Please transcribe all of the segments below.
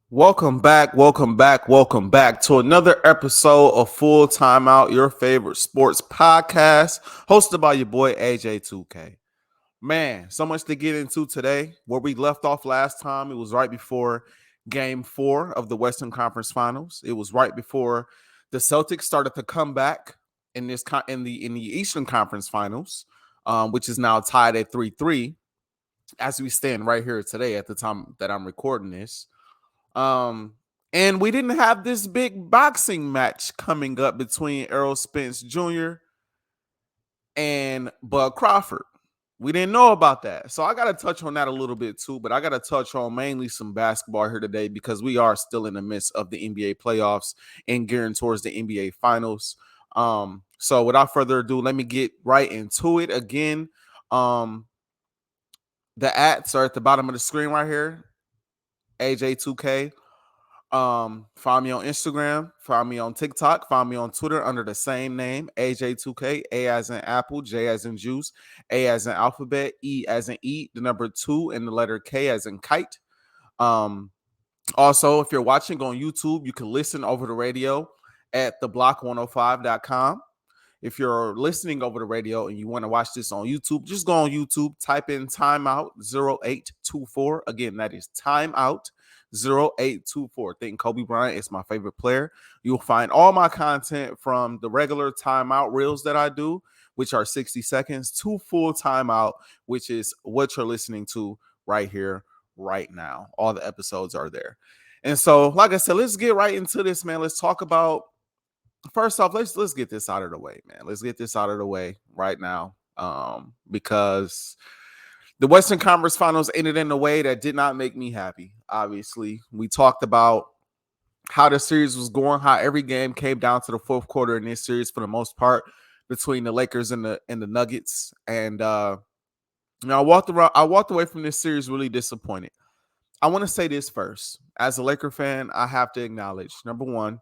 Welcome back, to another episode of Full Timeout, your favorite sports podcast, hosted by your boy Ajae 2K. Man, so much to get into today. Where we left off last time, it was right before Game 4 of the Western Conference Finals. It was right before the Celtics started to come back in the Eastern Conference Finals, which is now tied at 3-3 as we stand right here today at the time that I'm recording this. Um, and we didn't have this big boxing match coming up between Errol Spence Jr. and Bud Crawford. We didn't know about that. So I got to touch on that a little bit too, but I got to touch on mainly some basketball here today because we are still in the midst of the NBA playoffs and gearing towards the NBA finals. So without further ado, let me get right into it. Again, the ads are at the bottom of the screen right here. AJ2K. Find me on Instagram, find me on TikTok, find me on Twitter under the same name, AJ2K, A as in Apple, J as in juice, A as in alphabet, E as in eat, the number 2, and the letter K as in kite. Um, Also, if you're watching on YouTube, you can listen over the radio at theblock105.com. If you're listening over the radio and you want to watch this on YouTube, just go on YouTube, type in timeout 0824. Again, that is timeout 0824. Think Kobe Bryant is my favorite player. You'll find all my content from the regular timeout reels that I do, which are 60 seconds, to full timeout, which is what you're listening to right here, right now. All the episodes are there. And so, like I said, let's get right into this, man. Let's talk about first off, let's get this out of the way, man. Let's get this out of the way right now. Because the Western Conference Finals ended in a way that did not make me happy. Obviously, we talked about how the series was going, how every game came down to the fourth quarter in this series for the most part between the Lakers and the Nuggets. And I walked away from this series really disappointed. I want to say this first. As a Laker fan, I have to acknowledge number one,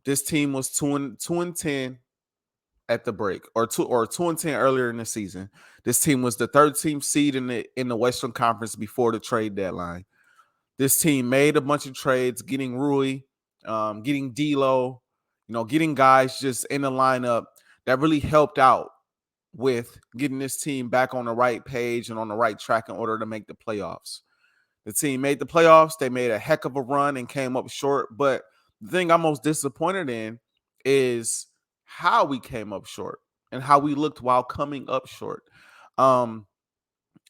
this team was 2-10 at the break, or 2-10 earlier in the season. This team was the 13th seed in the Western Conference before the trade deadline. This team made a bunch of trades, getting Rui, getting D'Lo, getting guys just in the lineup that really helped out with getting this team back on the right page and on the right track in order to make the playoffs. The team made the playoffs. They made a heck of a run and came up short. But the thing I'm most disappointed in is how we came up short and how we looked while coming up short. Um,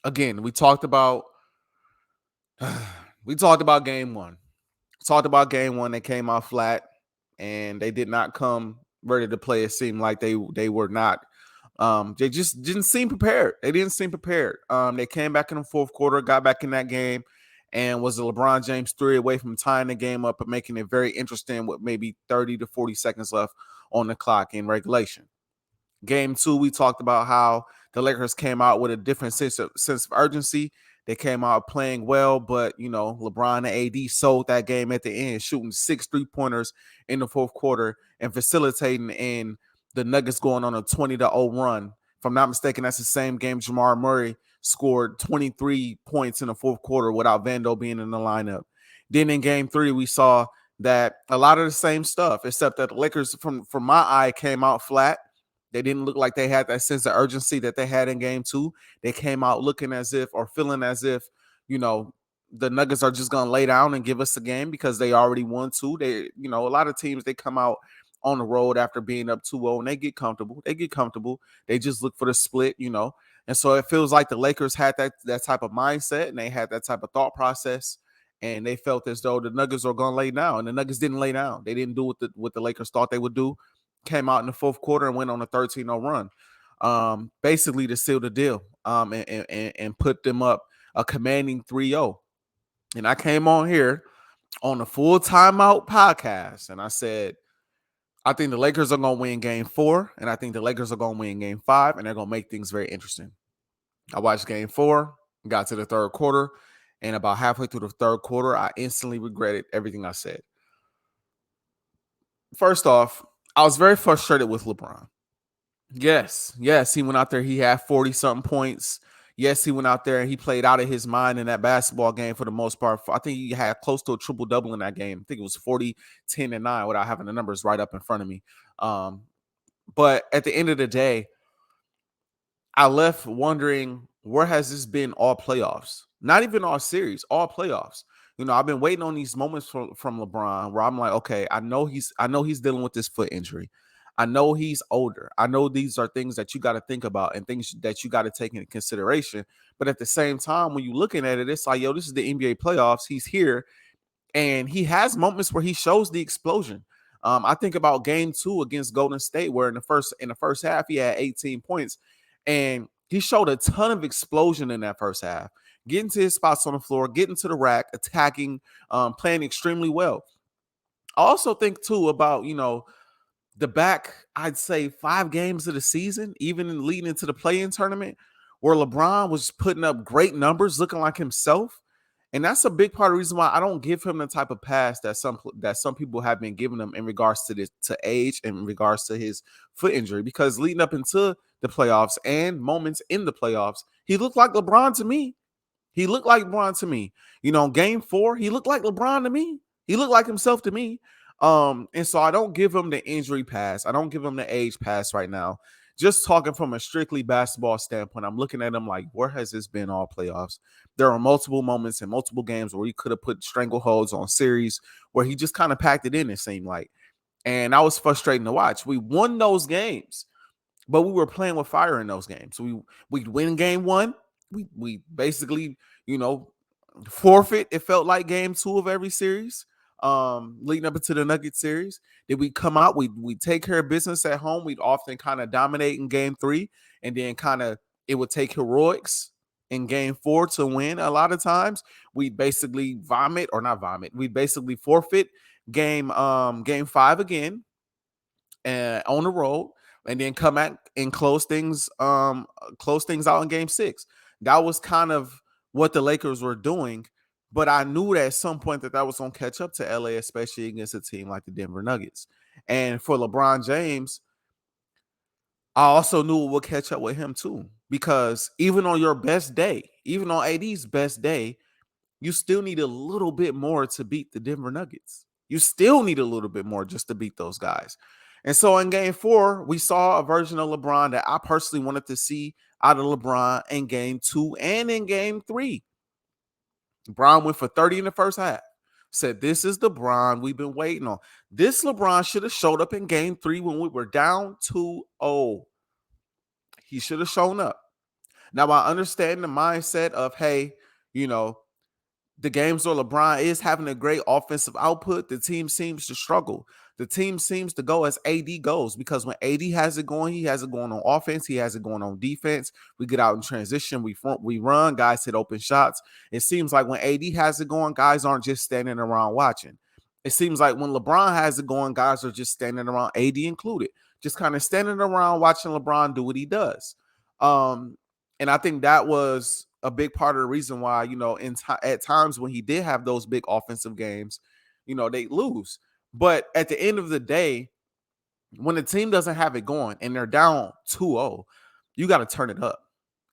Again, we talked about game one. Talked about game one. They came out flat and they did not come ready to play. It seemed like they were not. They just didn't seem prepared. They didn't seem prepared. They came back in the fourth quarter, got back in that game, and was a LeBron James 3 away from tying the game up and making it very interesting with maybe 30 to 40 seconds left on the clock in regulation. Game 2, we talked about how the Lakers came out with a different sense of urgency. They came out playing well, but, LeBron and AD sold that game at the end, shooting 6 3-pointers in the fourth quarter and facilitating in the Nuggets going on a 20-0 run. If I'm not mistaken, that's the same game Jamal Murray scored 23 points in the fourth quarter without Vando being in the lineup. Then in game 3, we saw that a lot of the same stuff, except that the Lakers, from my eye, came out flat. They didn't look like they had that sense of urgency that they had in game 2. They came out looking as if, or feeling as if, the Nuggets are just going to lay down and give us the game because they already won 2. They, a lot of teams, they come out on the road after being up 2-0 and they get comfortable. They just look for the split, And so it feels like the Lakers had that type of mindset and they had that type of thought process. And they felt as though the Nuggets are going to lay down. And the Nuggets didn't lay down. They didn't do what the Lakers thought they would do. Came out in the fourth quarter and went on a 13-0 run, basically to seal the deal, and put them up a commanding 3-0. And I came on here on the Full Timeout podcast, and I said, I think the Lakers are going to win game 4, and I think the Lakers are going to win game 5, and they're going to make things very interesting. I watched game 4, got to the third quarter, and about halfway through the third quarter, I instantly regretted everything I said. First off, I was very frustrated with LeBron. Yes, he went out there. He had 40-something points. Yes, he went out there and he played out of his mind in that basketball game for the most part. I think he had close to a triple double in that game. I think it was 40, 10, and 9 without having the numbers right up in front of me. But at the end of the day, I left wondering, where has this been all playoffs? Not even all series, all playoffs. I've been waiting on these moments from LeBron where I'm like, okay, I know he's dealing with this foot injury. I know he's older. I know these are things that you got to think about and things that you got to take into consideration. But at the same time, when you're looking at it, it's like, yo, this is the NBA playoffs. He's here. And he has moments where he shows the explosion. I think about game 2 against Golden State, where in the first half he had 18 points, and he showed a ton of explosion in that first half, getting to his spots on the floor, getting to the rack, attacking, playing extremely well. I also think too about the back, I'd say 5 games of the season, even leading into the play-in tournament, where LeBron was putting up great numbers, looking like himself. And that's a big part of the reason why I don't give him the type of pass that some people have been giving him in regards to age and in regards to his foot injury. Because leading up into the playoffs and moments in the playoffs, he looked like LeBron to me. He looked like LeBron to me. Game 4, he looked like LeBron to me. He looked like himself to me. And so I don't give him the injury pass. I don't give him the age pass right now. Just talking from a strictly basketball standpoint, I'm looking at him like, where has this been all playoffs? There are multiple moments in multiple games where he could have put strangleholds on series where he just kind of packed it in, it seemed like. And that was frustrating to watch. We won those games, but we were playing with fire in those games. We win game 1. We basically, forfeit. It felt like game 2 of every series, leading up into the Nuggets series. Did we come out? We take care of business at home. We'd often kind of dominate in game 3, and then kind of it would take heroics in game 4 to win. A lot of times we basically vomit or not vomit. We basically forfeit game 5 again and on the road, and then come back and close things out in game 6. That was kind of what the Lakers were doing, but I knew that at some point that was going to catch up to LA, especially against a team like the Denver Nuggets. And for LeBron James, I also knew it would catch up with him too, because even on your best day, even on AD's best day, you still need a little bit more to beat the Denver Nuggets. You still need a little bit more just to beat those guys. And so in game 4, we saw a version of LeBron that I personally wanted to see out of LeBron in game 2 and in game 3. LeBron went for 30 in the first half. Said, this is the LeBron we've been waiting on. This LeBron should have showed up in game 3 when we were down 2-0. He should have shown up. Now, I understand the mindset of, hey, the games where LeBron is having a great offensive output, the team seems to struggle. The team seems to go as AD goes, because when AD has it going, he has it going on offense. He has it going on defense. We get out in transition. We run. Guys hit open shots. It seems like when AD has it going, guys aren't just standing around watching. It seems like when LeBron has it going, guys are just standing around, AD included, just kind of standing around watching LeBron do what he does. And I think that was a big part of the reason why, at times when he did have those big offensive games, they lose. But at the end of the day, when the team doesn't have it going and they're down 2-0, you got to turn it up.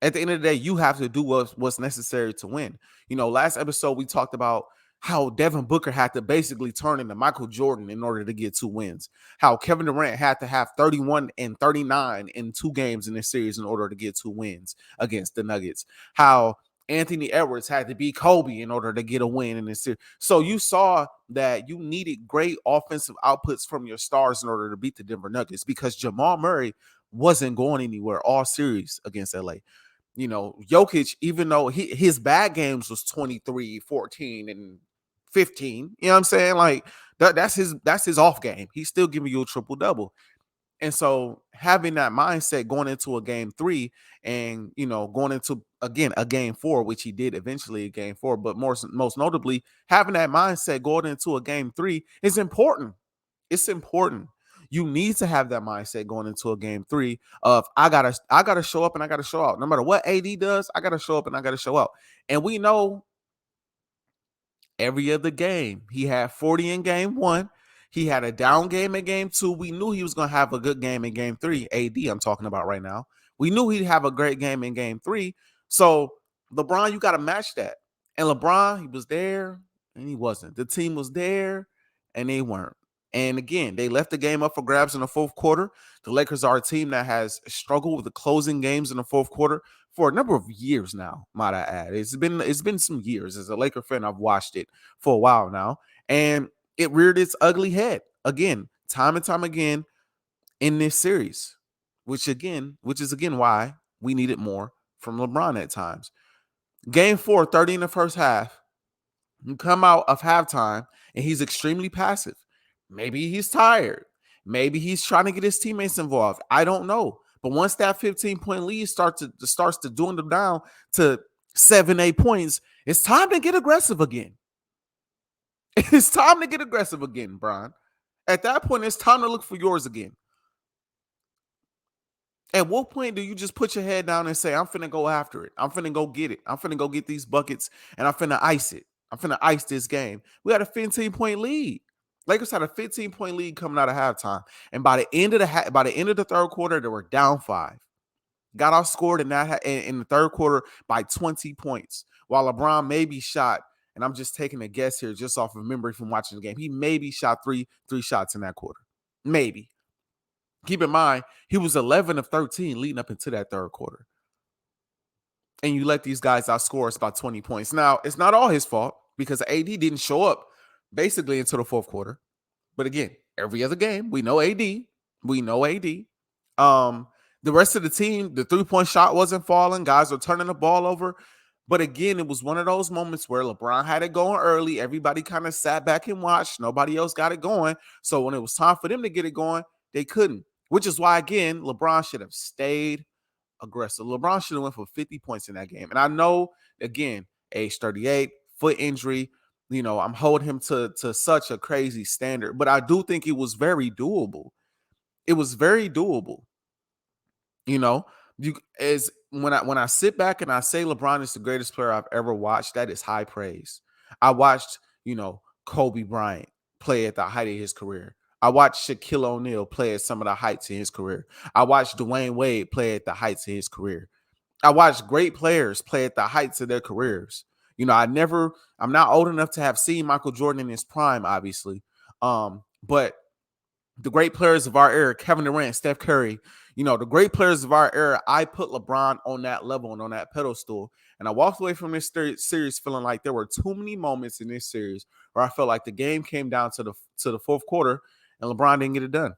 At the end of the day, you have to do what's necessary to win. Last episode, we talked about how Devin Booker had to basically turn into Michael Jordan in order to get 2 wins. How Kevin Durant had to have 31 and 39 in 2 games in this series in order to get 2 wins against the Nuggets. How Anthony Edwards had to beat Kobe in order to get a win in this series. So you saw that you needed great offensive outputs from your stars in order to beat the Denver Nuggets, because Jamal Murray wasn't going anywhere all series against LA. Jokic, even though his bad games was 23, 14, and 15, you know what I'm saying? Like that's his off game. He's still giving you a triple double. And so having that mindset going into a game 3 and, going into, again, a game 4, which he did eventually a game 4, but most notably having that mindset going into a game 3 is important. It's important. You need to have that mindset going into a game 3 of I gotta show up and I gotta show out. No matter what AD does, I gotta show up and I gotta show out. And we know every other game, he had 40 in game 1. He had a down game in game 2. We knew he was going to have a good game in game 3. AD, I'm talking about right now. We knew he'd have a great game in game 3. So LeBron, you got to match that. And LeBron, he was there and he wasn't. The team was there and they weren't. And again, they left the game up for grabs in the fourth quarter. The Lakers are a team that has struggled with the closing games in the fourth quarter for a number of years now, might I add. It's been some years. As a Laker fan, I've watched it for a while now. And it reared its ugly head again, time and time again in this series, which is again why we needed more from LeBron at times. Game 4, 30 in the first half. You come out of halftime and he's extremely passive. Maybe he's tired. Maybe he's trying to get his teammates involved. I don't know. But once that 15-point lead starts to dwindle down to 7, 8 points, it's time to get aggressive again. It's time to get aggressive again, Brian. At that point, it's time to look for yours again. At what point do you just put your head down and say, I'm finna go after it. I'm finna go get it. I'm finna go get these buckets and I'm finna ice it. I'm finna ice this game. We had a 15-point lead. Lakers had a 15-point lead coming out of halftime. And by the end of the third quarter, they were down 5. Got outscored in the third quarter by 20 points. While LeBron maybe shot, and I'm just taking a guess here just off of memory from watching the game, he maybe shot three shots in that quarter. Maybe. Keep in mind, he was 11 of 13 leading up into that third quarter. And you let these guys outscore us by 20 points. Now, it's not all his fault because AD didn't show up basically until the fourth quarter. But again, every other game, we know AD. We know AD. The rest of the team, the three-point shot wasn't falling. Guys were turning the ball over. But again, it was one of those moments where LeBron had it going early. Everybody kind of sat back and watched. Nobody else got it going. So when it was time for them to get it going, they couldn't. Which is why, again, LeBron should have stayed aggressive. LeBron should have went for 50 points in that game. And I know, again, age 38, foot injury, I'm holding him to such a crazy standard. But I do think it was very doable. It was very doable. When I sit back and I say LeBron is the greatest player I've ever watched, that is high praise. I watched, Kobe Bryant play at the height of his career. I watched Shaquille O'Neal play at some of the heights in his career. I watched Dwayne Wade play at the heights of his career. I watched great players play at the heights of their careers. I'm not old enough to have seen Michael Jordan in his prime, obviously. But the great players of our era, Kevin Durant, Steph Curry, the great players of our era, I put LeBron on that level and on that pedestal. And I walked away from this series feeling like there were too many moments in this series where I felt like the game came down to the fourth quarter and LeBron didn't get it done.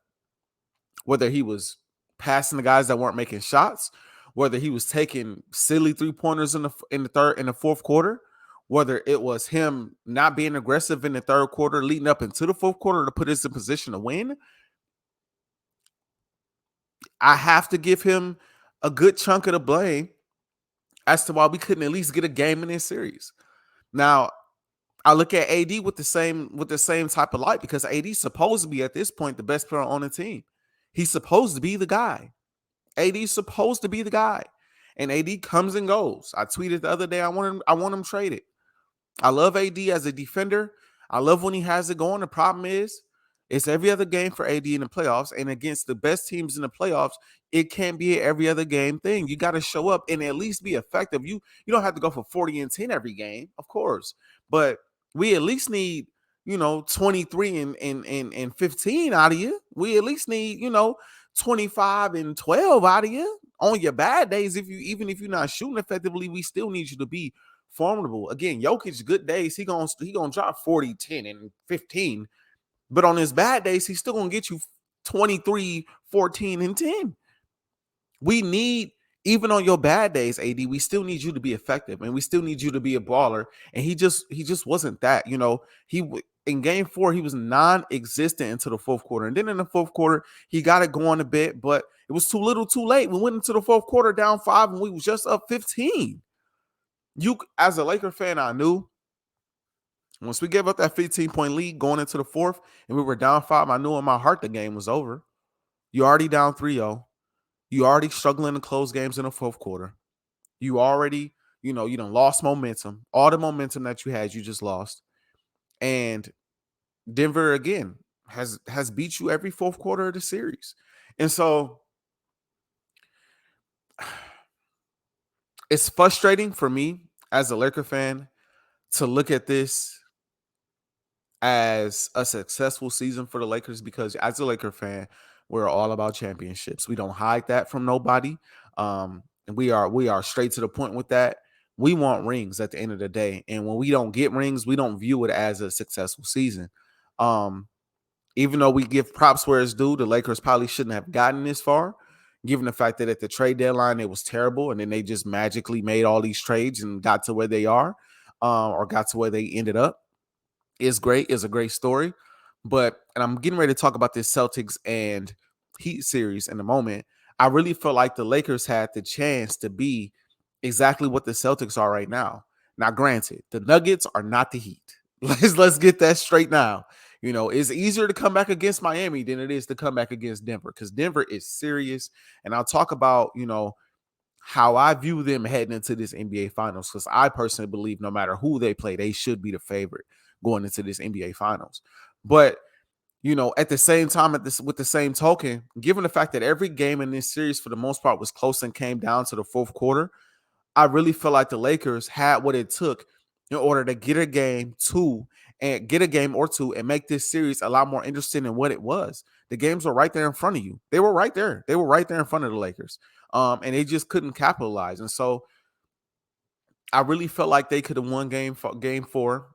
Whether he was passing the guys that weren't making shots, whether he was taking silly 3-pointers in the fourth quarter, whether it was him not being aggressive in the third quarter leading up into the fourth quarter to put us in position to win, I have to give him a good chunk of the blame as to why we couldn't at least get a game in this series. Now, I look at AD with the same type of light because AD's supposed to be at this point the best player on the team. He's supposed to be the guy. AD's supposed to be the guy. And AD comes and goes. I tweeted the other day, I want him traded. I love AD as a defender. I love when he has it going. The problem is, it's every other game for AD in the playoffs, and against the best teams in the playoffs, it can't be an every other game thing. You got to show up and at least be effective. You don't have to go for 40 and 10 every game, of course, but we at least need 23 and 15 out of you. We at least need 25 and 12 out of you. On your bad days, even if you're not shooting effectively, we still need you to be formidable. Again, Jokic, good days, he gonna drop 40, 10, and 15. But on his bad days, he's still gonna get you 23, 14, and 10. We need, even on your bad days, AD, we still need you to be effective, and we still need you to be a baller. And he just wasn't that. In game 4, he was non-existent until the fourth quarter. And then in the fourth quarter, he got it going a bit, but it was too little too late. We went into the fourth quarter down 5, and we was just up 15. As a Laker fan, I knew once we gave up that 15-point lead going into the fourth and we were down 5, I knew in my heart the game was over. You already down 3-0. You already struggling to close games in the fourth quarter. You already, you done lost momentum. All the momentum that you had, you just lost. And Denver, again, has beat you every fourth quarter of the series. And so It's frustrating for me as a Laker fan to look at this as a successful season for the Lakers because as a Laker fan, we're all about championships. We don't hide that from nobody. And we are straight to the point with that. We want rings at the end of the day. And when we don't get rings, we don't view it as a successful season. Um, Even though we give props where it's due, the Lakers probably shouldn't have gotten this far, given the fact that at the trade deadline it was terrible, and then they just magically made all these trades and got to where they are, or got to where they ended up. Is great, is a great story. And I'm getting ready to talk about this Celtics and Heat series in a moment. I really feel like the Lakers had the chance to be exactly what the Celtics are right now. Now, granted, the Nuggets are not the Heat. Let's get that straight now. It's easier to come back against Miami than it is to come back against Denver because Denver is serious. And I'll talk about, how I view them heading into this NBA Finals because I personally believe no matter who they play, they should be the favorite going into this NBA Finals. But at the same time, with the same token, given the fact that every game in this series for the most part was close and came down to the fourth quarter, I really feel like the Lakers had what it took in order to get a game or two and make this series a lot more interesting than what it was. The games were right there in front of you. They were right there. They were right there in front of the Lakers. And they just couldn't capitalize. And so I really felt like they could have won game four,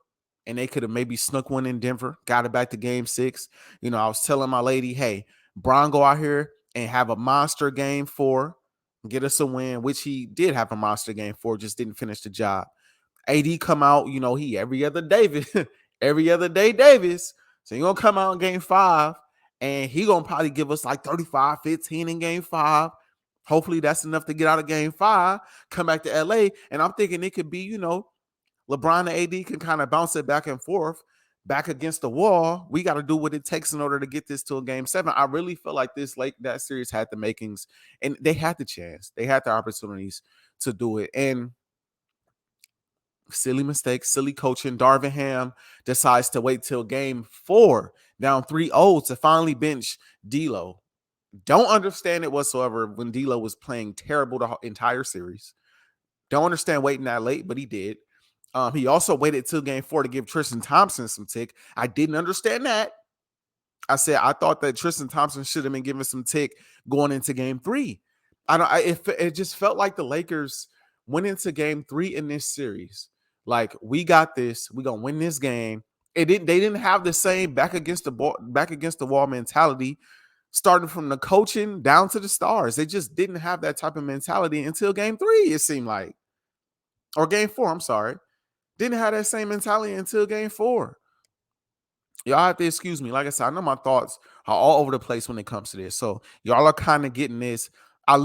and they could have maybe snuck one in Denver, got it back to game six. I was telling my lady, hey, Bron, go out here and have a monster game four, get us a win, which he did have a monster game four, just didn't finish the job. AD come out, he every other Davis, every other day Davis. So he gonna come out in game five, and he gonna probably give us like 35-15 in game five. Hopefully that's enough to get out of game five, come back to LA. And I'm thinking it could be, LeBron and AD can kind of bounce it back and forth, back against the wall. We got to do what it takes in order to get this to a game seven. I really feel like that series had the makings, and they had the chance. They had the opportunities to do it. And silly mistakes, silly coaching. Darvin Ham decides to wait till game four, down 3-0 to finally bench D'Lo. Don't understand it whatsoever when D'Lo was playing terrible the entire series. Don't understand waiting that late, but he did. He also waited till game four to give Tristan Thompson some tick. I didn't understand that. I thought that Tristan Thompson should have been given some tick going into game three. It just felt like the Lakers went into game three in this series. Like, we got this. We're gonna win this game. They didn't have the same back against the wall mentality, starting from the coaching down to the stars. They just didn't have that type of mentality until game three, it seemed like. Or game four, I'm sorry. Didn't have that same mentality until game four. Y'all have to excuse me. Like I said, I know my thoughts are all over the place when it comes to this. So y'all are kind of getting this. I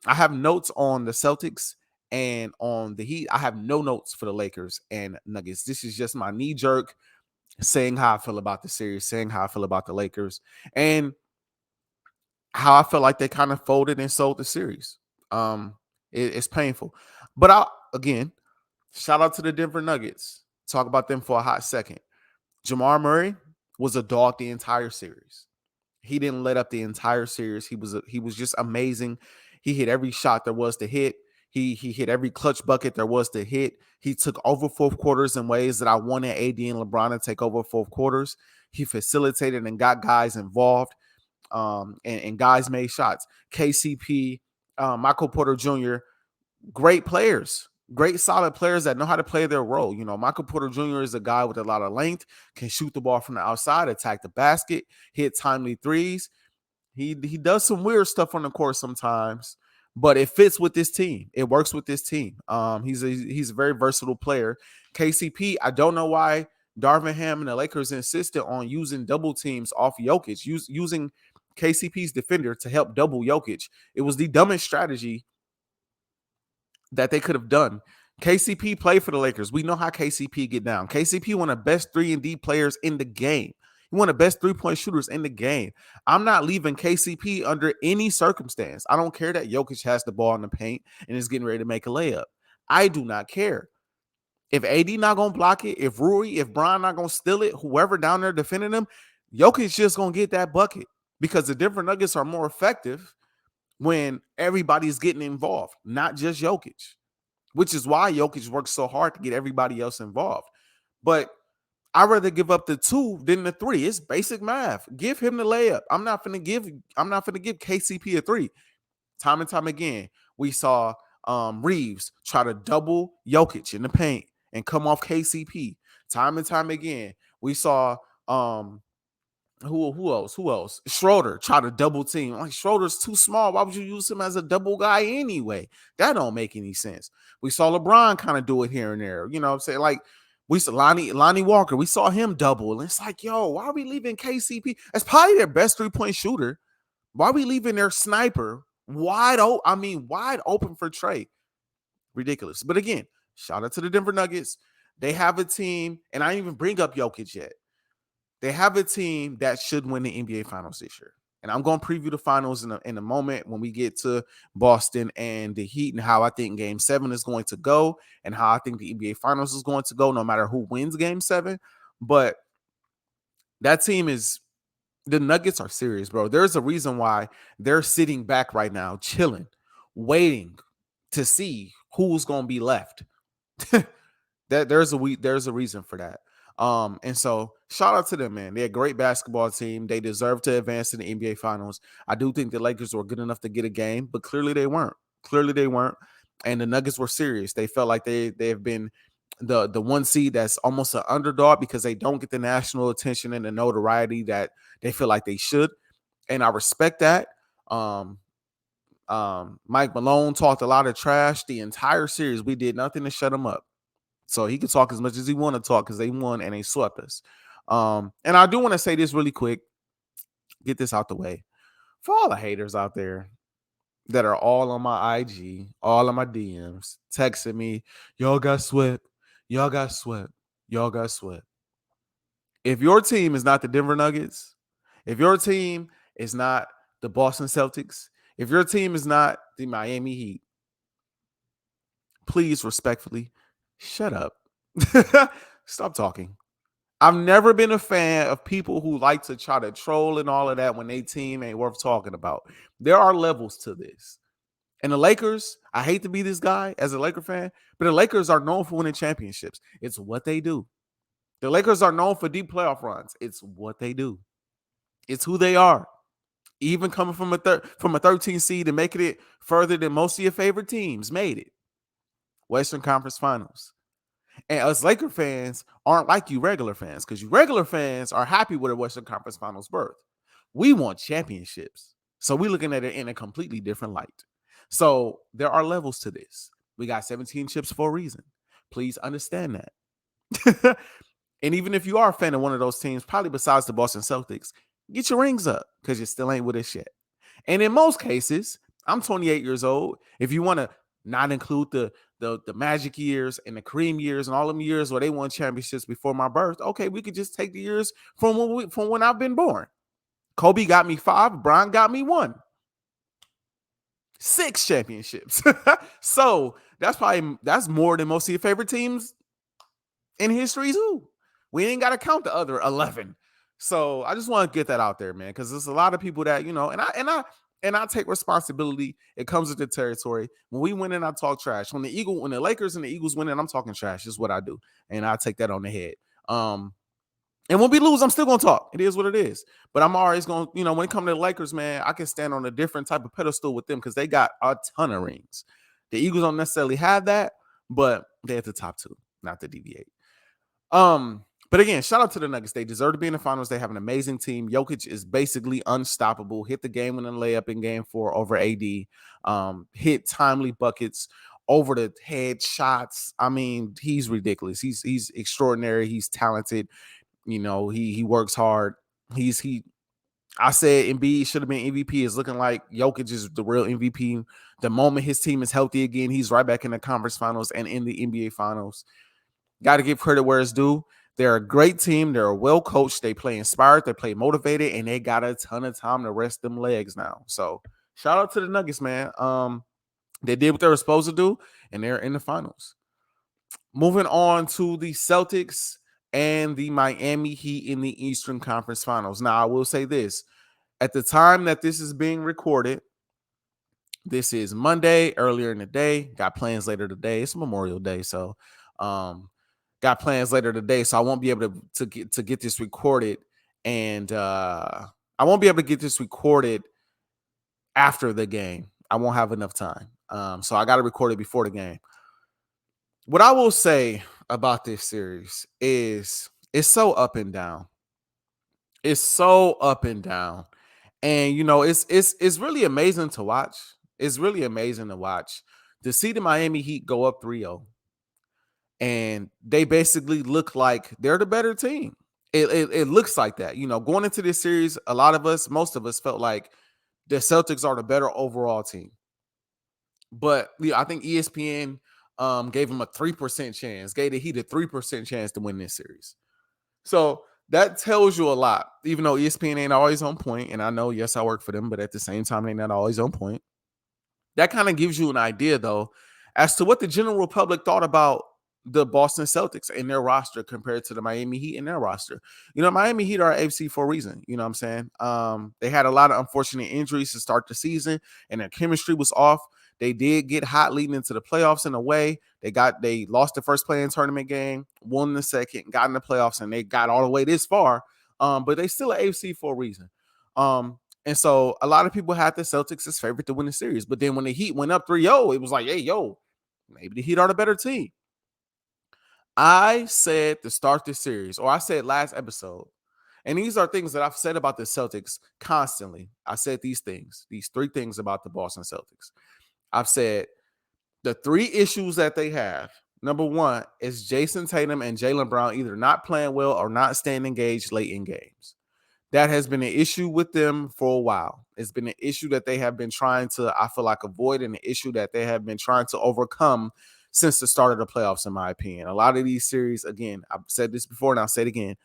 have notes on the Celtics and on the Heat. I have no notes for the Lakers and Nuggets. This is just my knee jerk saying how I feel about the series, saying how I feel about the Lakers, and how I feel like they kind of folded and sold the series. It's painful. But again, shout out to the Denver Nuggets. Talk about them for a hot second. Jamal Murray was a dog the entire series. He didn't let up the entire series. He was just amazing. He hit every shot there was to hit. He hit every clutch bucket there was to hit. He took over fourth quarters in ways that I wanted AD and LeBron to take over fourth quarters. He facilitated and got guys involved, and guys made shots. KCP, Michael Porter Jr., great players. Great solid players that know how to play their role. Michael Porter Jr. is a guy with a lot of length, can shoot the ball from the outside, attack the basket, hit timely threes. He does some weird stuff on the court sometimes, but it fits with this team. It works with this team. He's a very versatile player. KCP, I don't know why Darvin Ham and the Lakers insisted on using double teams off Jokic, using KCP's defender to help double Jokic. It was the dumbest strategy that they could have done. KCP played for the Lakers. We know how KCP get down. KCP one of the best 3-and-D players in the game. He one of the best three-point shooters in the game. I'm not leaving KCP under any circumstance. I don't care that Jokic has the ball in the paint and is getting ready to make a layup. I do not care. If AD not going to block it, if Bron not going to steal it, whoever down there defending him, Jokic just going to get that bucket because the Denver Nuggets are more effective when everybody's getting involved, not just Jokic. which is why Jokic works so hard to get everybody else involved. But I'd rather give up the 2 than the 3. It's basic math. Give him the layup. I'm not gonna give KCP a 3. Time and time again, we saw Reeves try to double Jokic in the paint and come off KCP. Time and time again, we saw who else? Schroeder try to double team. Like, Schroeder's too small. Why would you use him as a double guy anyway? That don't make any sense. We saw LeBron kind of do it here and there. You know what I'm saying? Like, we saw Lonnie Walker. We saw him double. And it's like, yo, why are we leaving KCP? That's probably their best 3-point shooter. Why are we leaving their sniper wide open for Trey? Ridiculous. But again, shout out to the Denver Nuggets. They have a team, and I didn't even bring up Jokic yet. They have a team that should win the NBA Finals this year. And I'm going to preview the finals in a moment when we get to Boston and the Heat and how I think Game 7 is going to go and how I think the NBA Finals is going to go, no matter who wins Game 7. But that team is – the Nuggets are serious, bro. There's a reason why they're sitting back right now, chilling, waiting to see who's going to be left. There's a reason for that. And so shout out to them, man. They're a great basketball team. They deserve to advance to the NBA Finals. I do think the Lakers were good enough to get a game, but clearly they weren't. And the Nuggets were serious. They felt like they have been the one seed that's almost an underdog because they don't get the national attention and the notoriety that they feel like they should. And I respect that. Mike Malone talked a lot of trash the entire series. We did nothing to shut him up. So he can talk as much as he want to talk because they won and they swept us. And I do want to say this really quick. Get this out the way. For all the haters out there that are all on my IG, all on my DMs, texting me, y'all got swept. Y'all got swept. Y'all got swept. If your team is not the Denver Nuggets, if your team is not the Boston Celtics, if your team is not the Miami Heat, please respectfully shut up. Stop talking. I've never been a fan of people who like to try to troll and all of that when their team ain't worth talking about. There are levels to this. And the Lakers, I hate to be this guy as a Laker fan, but the Lakers are known for winning championships. It's what they do. The Lakers are known for deep playoff runs. It's what they do. It's who they are. Even coming from a 13 seed and making it further than most of your favorite teams made it. Western Conference Finals. And us Laker fans aren't like you regular fans, because you regular fans are happy with a Western Conference Finals berth. We want championships. So we're looking at it in a completely different light. So there are levels to this. We got 17 chips for a reason. Please understand that. And even if you are a fan of one of those teams, probably besides the Boston Celtics, get your rings up because you still ain't with us yet. And in most cases, I'm 28 years old. If you want to not include the Magic years and the Kareem years and all them years where they won championships before my birth, okay, we could just take the years from when I've been born. Kobe got me 5. Bron got me 1. 6 championships. So that's more than most of your favorite teams in history too. We ain't got to count the other 11. So I just want to get that out there, man, because there's a lot of people that, you know, and I take responsibility. It comes with the territory. When we win and I talk trash. When the Lakers and the Eagles win and I'm talking trash, is what I do. And I take that on the head. And when we lose, I'm still going to talk. It is what it is. But I'm always going to, you know, when it comes to the Lakers, man, I can stand on a different type of pedestal with them because they got a ton of rings. The Eagles don't necessarily have that, but they're at the top 2, not to deviate. But again, shout out to the Nuggets. They deserve to be in the finals. They have an amazing team. Jokic is basically unstoppable. Hit the game winning layup in game 4 over AD. Hit timely buckets, over the head shots. I mean, he's ridiculous. He's extraordinary. He's talented. You know, he works hard. I said Embiid should have been MVP. Is looking like Jokic is the real MVP. The moment his team is healthy again, he's right back in the conference finals and in the NBA finals. Got to give credit where it's due. They're a great team. They're well coached. They play inspired. They play motivated, and they got a ton of time to rest them legs now. So shout out to the Nuggets, man. They did what they were supposed to do, and they're in the finals. Moving on to the Celtics and the Miami Heat in the Eastern Conference Finals. Now, I will say this. At the time that this is being recorded, This is Monday, earlier in the day. Got plans later today. It's Memorial Day, so got plans later today. So I won't be able to get this recorded, and I won't be able to get this recorded after the game. I won't have enough time. So I got to record it before the game. What I will say about this series is it's so up and down. It's so up and down. And it's really amazing to watch. It's really amazing to watch to see the Miami Heat go up 3-0, and they basically look like they're the better team. It looks like that. Going into this series, most of us felt like the Celtics are the better overall team. But I think ESPN gave them a 3% chance, gave the Heat a 3% chance to win this series. So that tells you a lot, even though ESPN ain't always on point. And I know, yes, I work for them, but at the same time, they're not always on point. That kind of gives you an idea, though, as to what the general public thought about the Boston Celtics and their roster compared to the Miami Heat and their roster. Miami Heat are AFC for a reason. You know what I'm saying? They had a lot of unfortunate injuries to start the season, and their chemistry was off. They did get hot leading into the playoffs in a way. They lost the first play-in tournament game, won the second, got in the playoffs, and they got all the way this far. But they still an AFC for a reason. And so a lot of people had the Celtics as favorite to win the series. But then when the Heat went up 3-0, it was like, hey, yo, maybe the Heat are the better team. I said to start this series, or I said last episode, and these are things that I've said about the Celtics constantly. I said these three things about the Boston Celtics. I've said the three issues that they have. Number one is Jason Tatum and Jaylen Brown either not playing well or not staying engaged late in games. That has been an issue with them for a while. It's been an issue that they have been trying to, I feel like, avoid, and an issue that they have been trying to overcome since the start of the playoffs, in my opinion. A lot of these series, again, I've said this before and I'll say it again,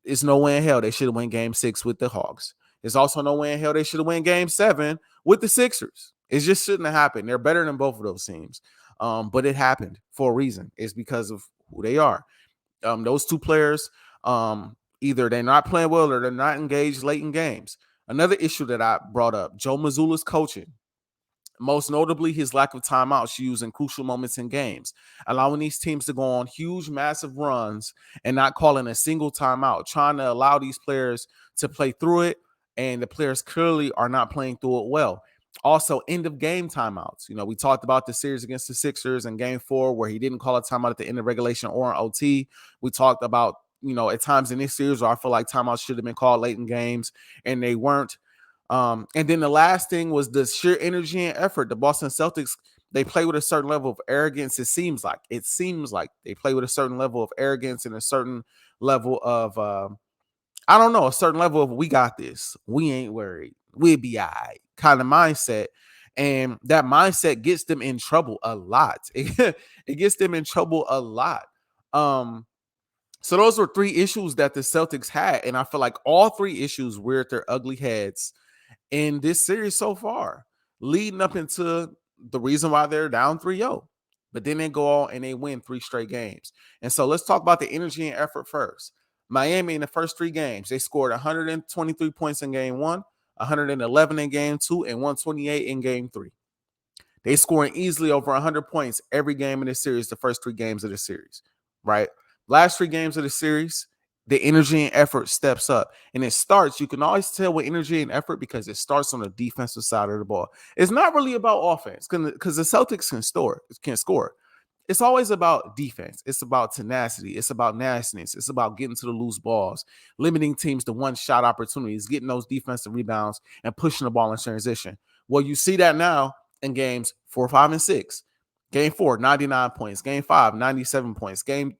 it's no way in hell they should have won Game 6 with the Hawks. There's also no way in hell they should have won Game 7 with the Sixers. It just shouldn't have happened. They're better than both of those teams. But it happened for a reason. It's because of who they are. Those two players, either they're not playing well or they're not engaged late in games. Another issue that I brought up, Joe Mazzulla's coaching. Most notably, his lack of timeouts used in crucial moments in games, allowing these teams to go on huge, massive runs and not calling a single timeout, trying to allow these players to play through it, and the players clearly are not playing through it well. Also, end of game timeouts. We talked about the series against the Sixers in Game 4 where he didn't call a timeout at the end of regulation or in OT. We talked about, at times in this series where I feel like timeouts should have been called late in games and they weren't. And then the last thing was the sheer energy and effort. The Boston Celtics, they play with a certain level of arrogance. It seems like they play with a certain level of arrogance and a certain level of, a certain level of we got this. We ain't worried. We'll be all right kind of mindset. And that mindset gets them in trouble a lot. It gets them in trouble a lot. So those were three issues that the Celtics had. And I feel like all three issues reared their ugly heads in this series so far, leading up into the reason why they're down 3-0. But then they go on and they win 3 straight games. And so let's talk about the energy and effort first. Miami in the first 3 games, they scored 123 points in game 1, 111 in game 2, and 128 in game 3. They scoring easily over 100 points every game in this series, the first 3 games of the series, right? Last 3 games of the series, the energy and effort steps up. And it starts, you can always tell with energy and effort because it starts on the defensive side of the ball. It's not really about offense because the Celtics can score. It's always about defense. It's about tenacity. It's about nastiness. It's about getting to the loose balls, limiting teams to one-shot opportunities, getting those defensive rebounds, and pushing the ball in transition. Well, you see that now in games 4, 5, and 6. Game 4, 99 points. Game 5, 97 points. Game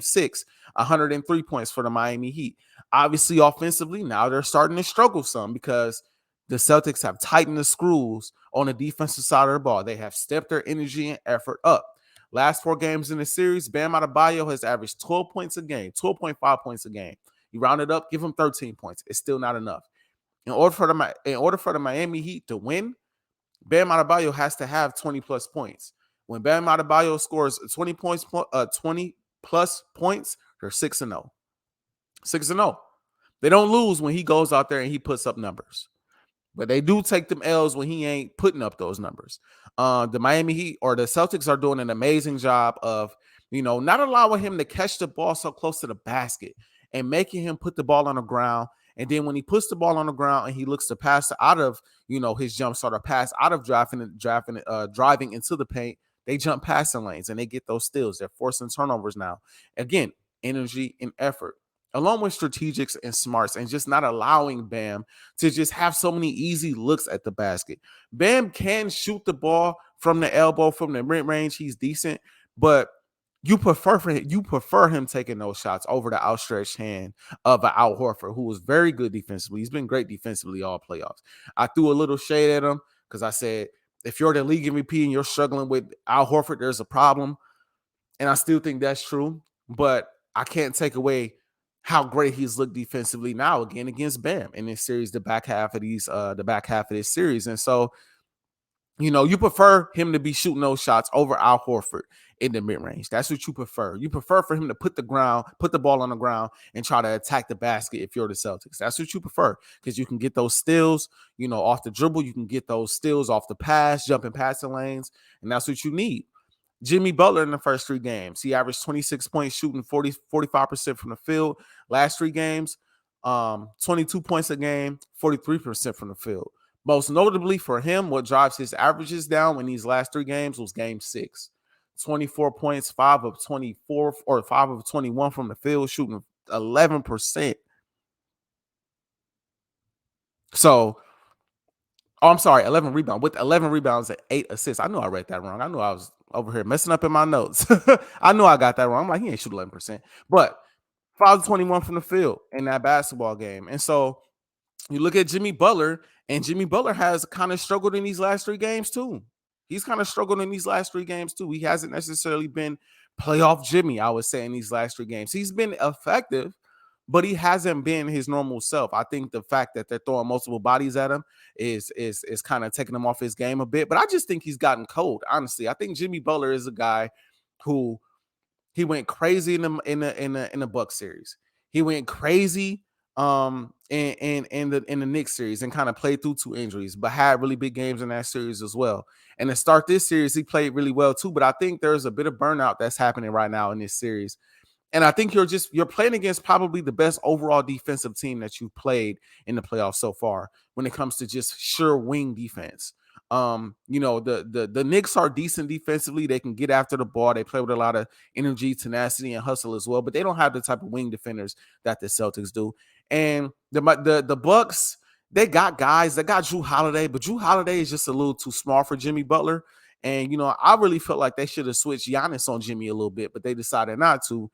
6, 103 points for the Miami Heat. Obviously, offensively, now they're starting to struggle some because the Celtics have tightened the screws on the defensive side of the ball. They have stepped their energy and effort up. Last 4 games in the series, Bam Adebayo has averaged 12 points a game, 12.5 points a game. You round it up, give him 13 points. It's still not enough. In order for the Miami Heat to win, Bam Adebayo has to have 20-plus points. When Bam Adebayo scores 20 plus points, they're 6-0. 6-0. They don't lose when he goes out there and he puts up numbers. But they do take them L's when he ain't putting up those numbers. The Miami Heat or the Celtics are doing an amazing job of, not allowing him to catch the ball so close to the basket and making him put the ball on the ground. And then when he puts the ball on the ground and he looks to pass out of, his jump start or pass out of driving into the paint, they jump passing lanes and they get those steals. They're forcing turnovers now. Again, energy and effort, along with strategics and smarts, and just not allowing Bam to just have so many easy looks at the basket. Bam can shoot the ball from the elbow, from the mid range. He's decent, but you prefer him taking those shots over the outstretched hand of an Al Horford, who was very good defensively. He's been great defensively all playoffs. I threw a little shade at him because I said, if you're the league MVP and you're struggling with Al Horford, there's a problem. And I still think that's true, but I can't take away how great he's looked defensively now again against Bam in this series, the back half of this series. And so, you prefer him to be shooting those shots over Al Horford in the mid-range. That's what you prefer. You prefer for him to put the ball on the ground and try to attack the basket if you're the Celtics. That's what you prefer, because you can get those steals, off the dribble. You can get those steals off the pass, jumping passing lanes, and that's what you need. Jimmy Butler in the first 3 games, he averaged 26 points, shooting 45% from the field. Last 3 games, 22 points a game, 43% from the field. Most notably for him, what drives his averages down in these last 3 games was game 6. 24 points, 5 of 24 or 5 of 21 from the field, shooting 11%. So, I'm sorry, 11 rebounds. With 11 rebounds and 8 assists. I knew I read that wrong. I knew I was over here messing up in my notes. I knew I got that wrong. I'm like, he ain't shoot 11%. But 5 of 21 from the field in that basketball game. And so you look at Jimmy Butler, and Jimmy Butler has kind of struggled in these last 3 games too. He's kind of struggled in these last 3 games too. He hasn't necessarily been playoff Jimmy, I would say, in these last 3 games. He's been effective, but he hasn't been his normal self. I think the fact that they're throwing multiple bodies at him is kind of taking him off his game a bit. But I just think he's gotten cold. Honestly, I think Jimmy Butler is a guy who he went crazy in the Bucks series. He went crazy in the Knicks series and kind of played through 2 injuries, but had really big games in that series as well. And to start this series, he played really well too. But I think there's a bit of burnout that's happening right now in this series. And I think you're playing against probably the best overall defensive team that you've played in the playoffs so far when it comes to just sure wing defense. The Knicks are decent defensively. They can get after the ball. They play with a lot of energy, tenacity, and hustle as well, but they don't have the type of wing defenders that the Celtics do. And the Bucks, they got guys. They got Jrue Holiday, but Jrue Holiday is just a little too small for Jimmy Butler. And, I really felt like they should have switched Giannis on Jimmy a little bit, but they decided not to.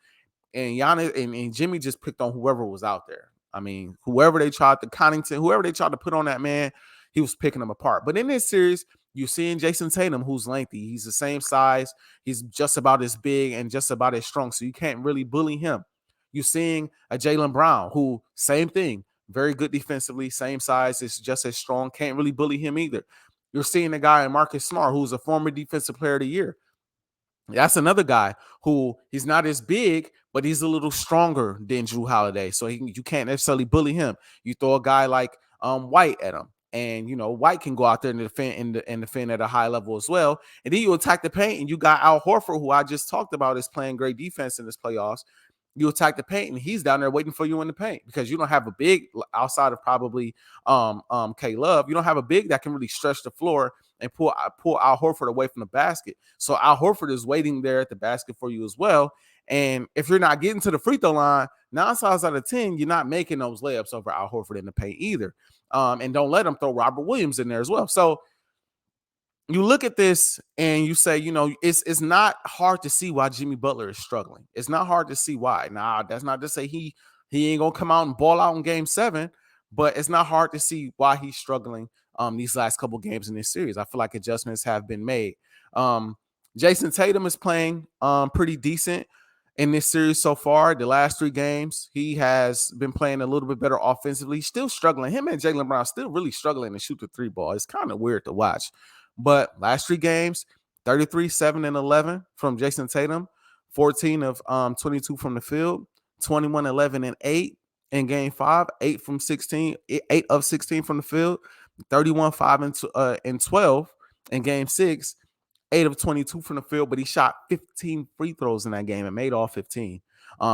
And Giannis and Jimmy just picked on whoever was out there. I mean, whoever they tried to put on that man, he was picking them apart. But in this series, you're seeing Jason Tatum, who's lengthy. He's the same size. He's just about as big and just about as strong. So you can't really bully him. You're seeing a Jaylen Brown, who, same thing, very good defensively, same size, is just as strong. Can't really bully him either. You're seeing a guy in Marcus Smart, who's a former defensive player of the year. That's another guy who he's not as big, but he's a little stronger than Jrue Holiday. So you can't necessarily bully him. You throw a guy like White at him, and White can go out there and defend at a high level as well. And then you attack the paint, and you got Al Horford, who I just talked about is playing great defense in this playoffs. You attack the paint, and he's down there waiting for you in the paint because you don't have a big outside of probably K Love. You don't have a big that can really stretch the floor and pull Al Horford away from the basket. So Al Horford is waiting there at the basket for you as well. And if you're not getting to the free throw line, 9 times out of 10, you're not making those layups over Al Horford in the paint either. And don't let him throw Robert Williams in there as well. So you look at this and you say, it's not hard to see why Jimmy Butler is struggling. It's not hard to see why. Now, that's not to say he ain't gonna come out and ball out in game 7, but it's not hard to see why he's struggling these last couple games in this series. I feel like adjustments have been made. Jason Tatum is playing pretty decent in this series so far. The last 3 games, he has been playing a little bit better offensively. He's still struggling. Him and Jaylen Brown still really struggling to shoot the 3 ball. It's kind of weird to watch. But last 3 games, 33, 7, and 11 from Jason Tatum, 14 of 22 from the field, 21, 11, and 8 in game 5, 8 of 16 from the field. 31, 5, and 12 in game 6, 8 of 22 from the field, but he shot 15 free throws in that game and made all 15.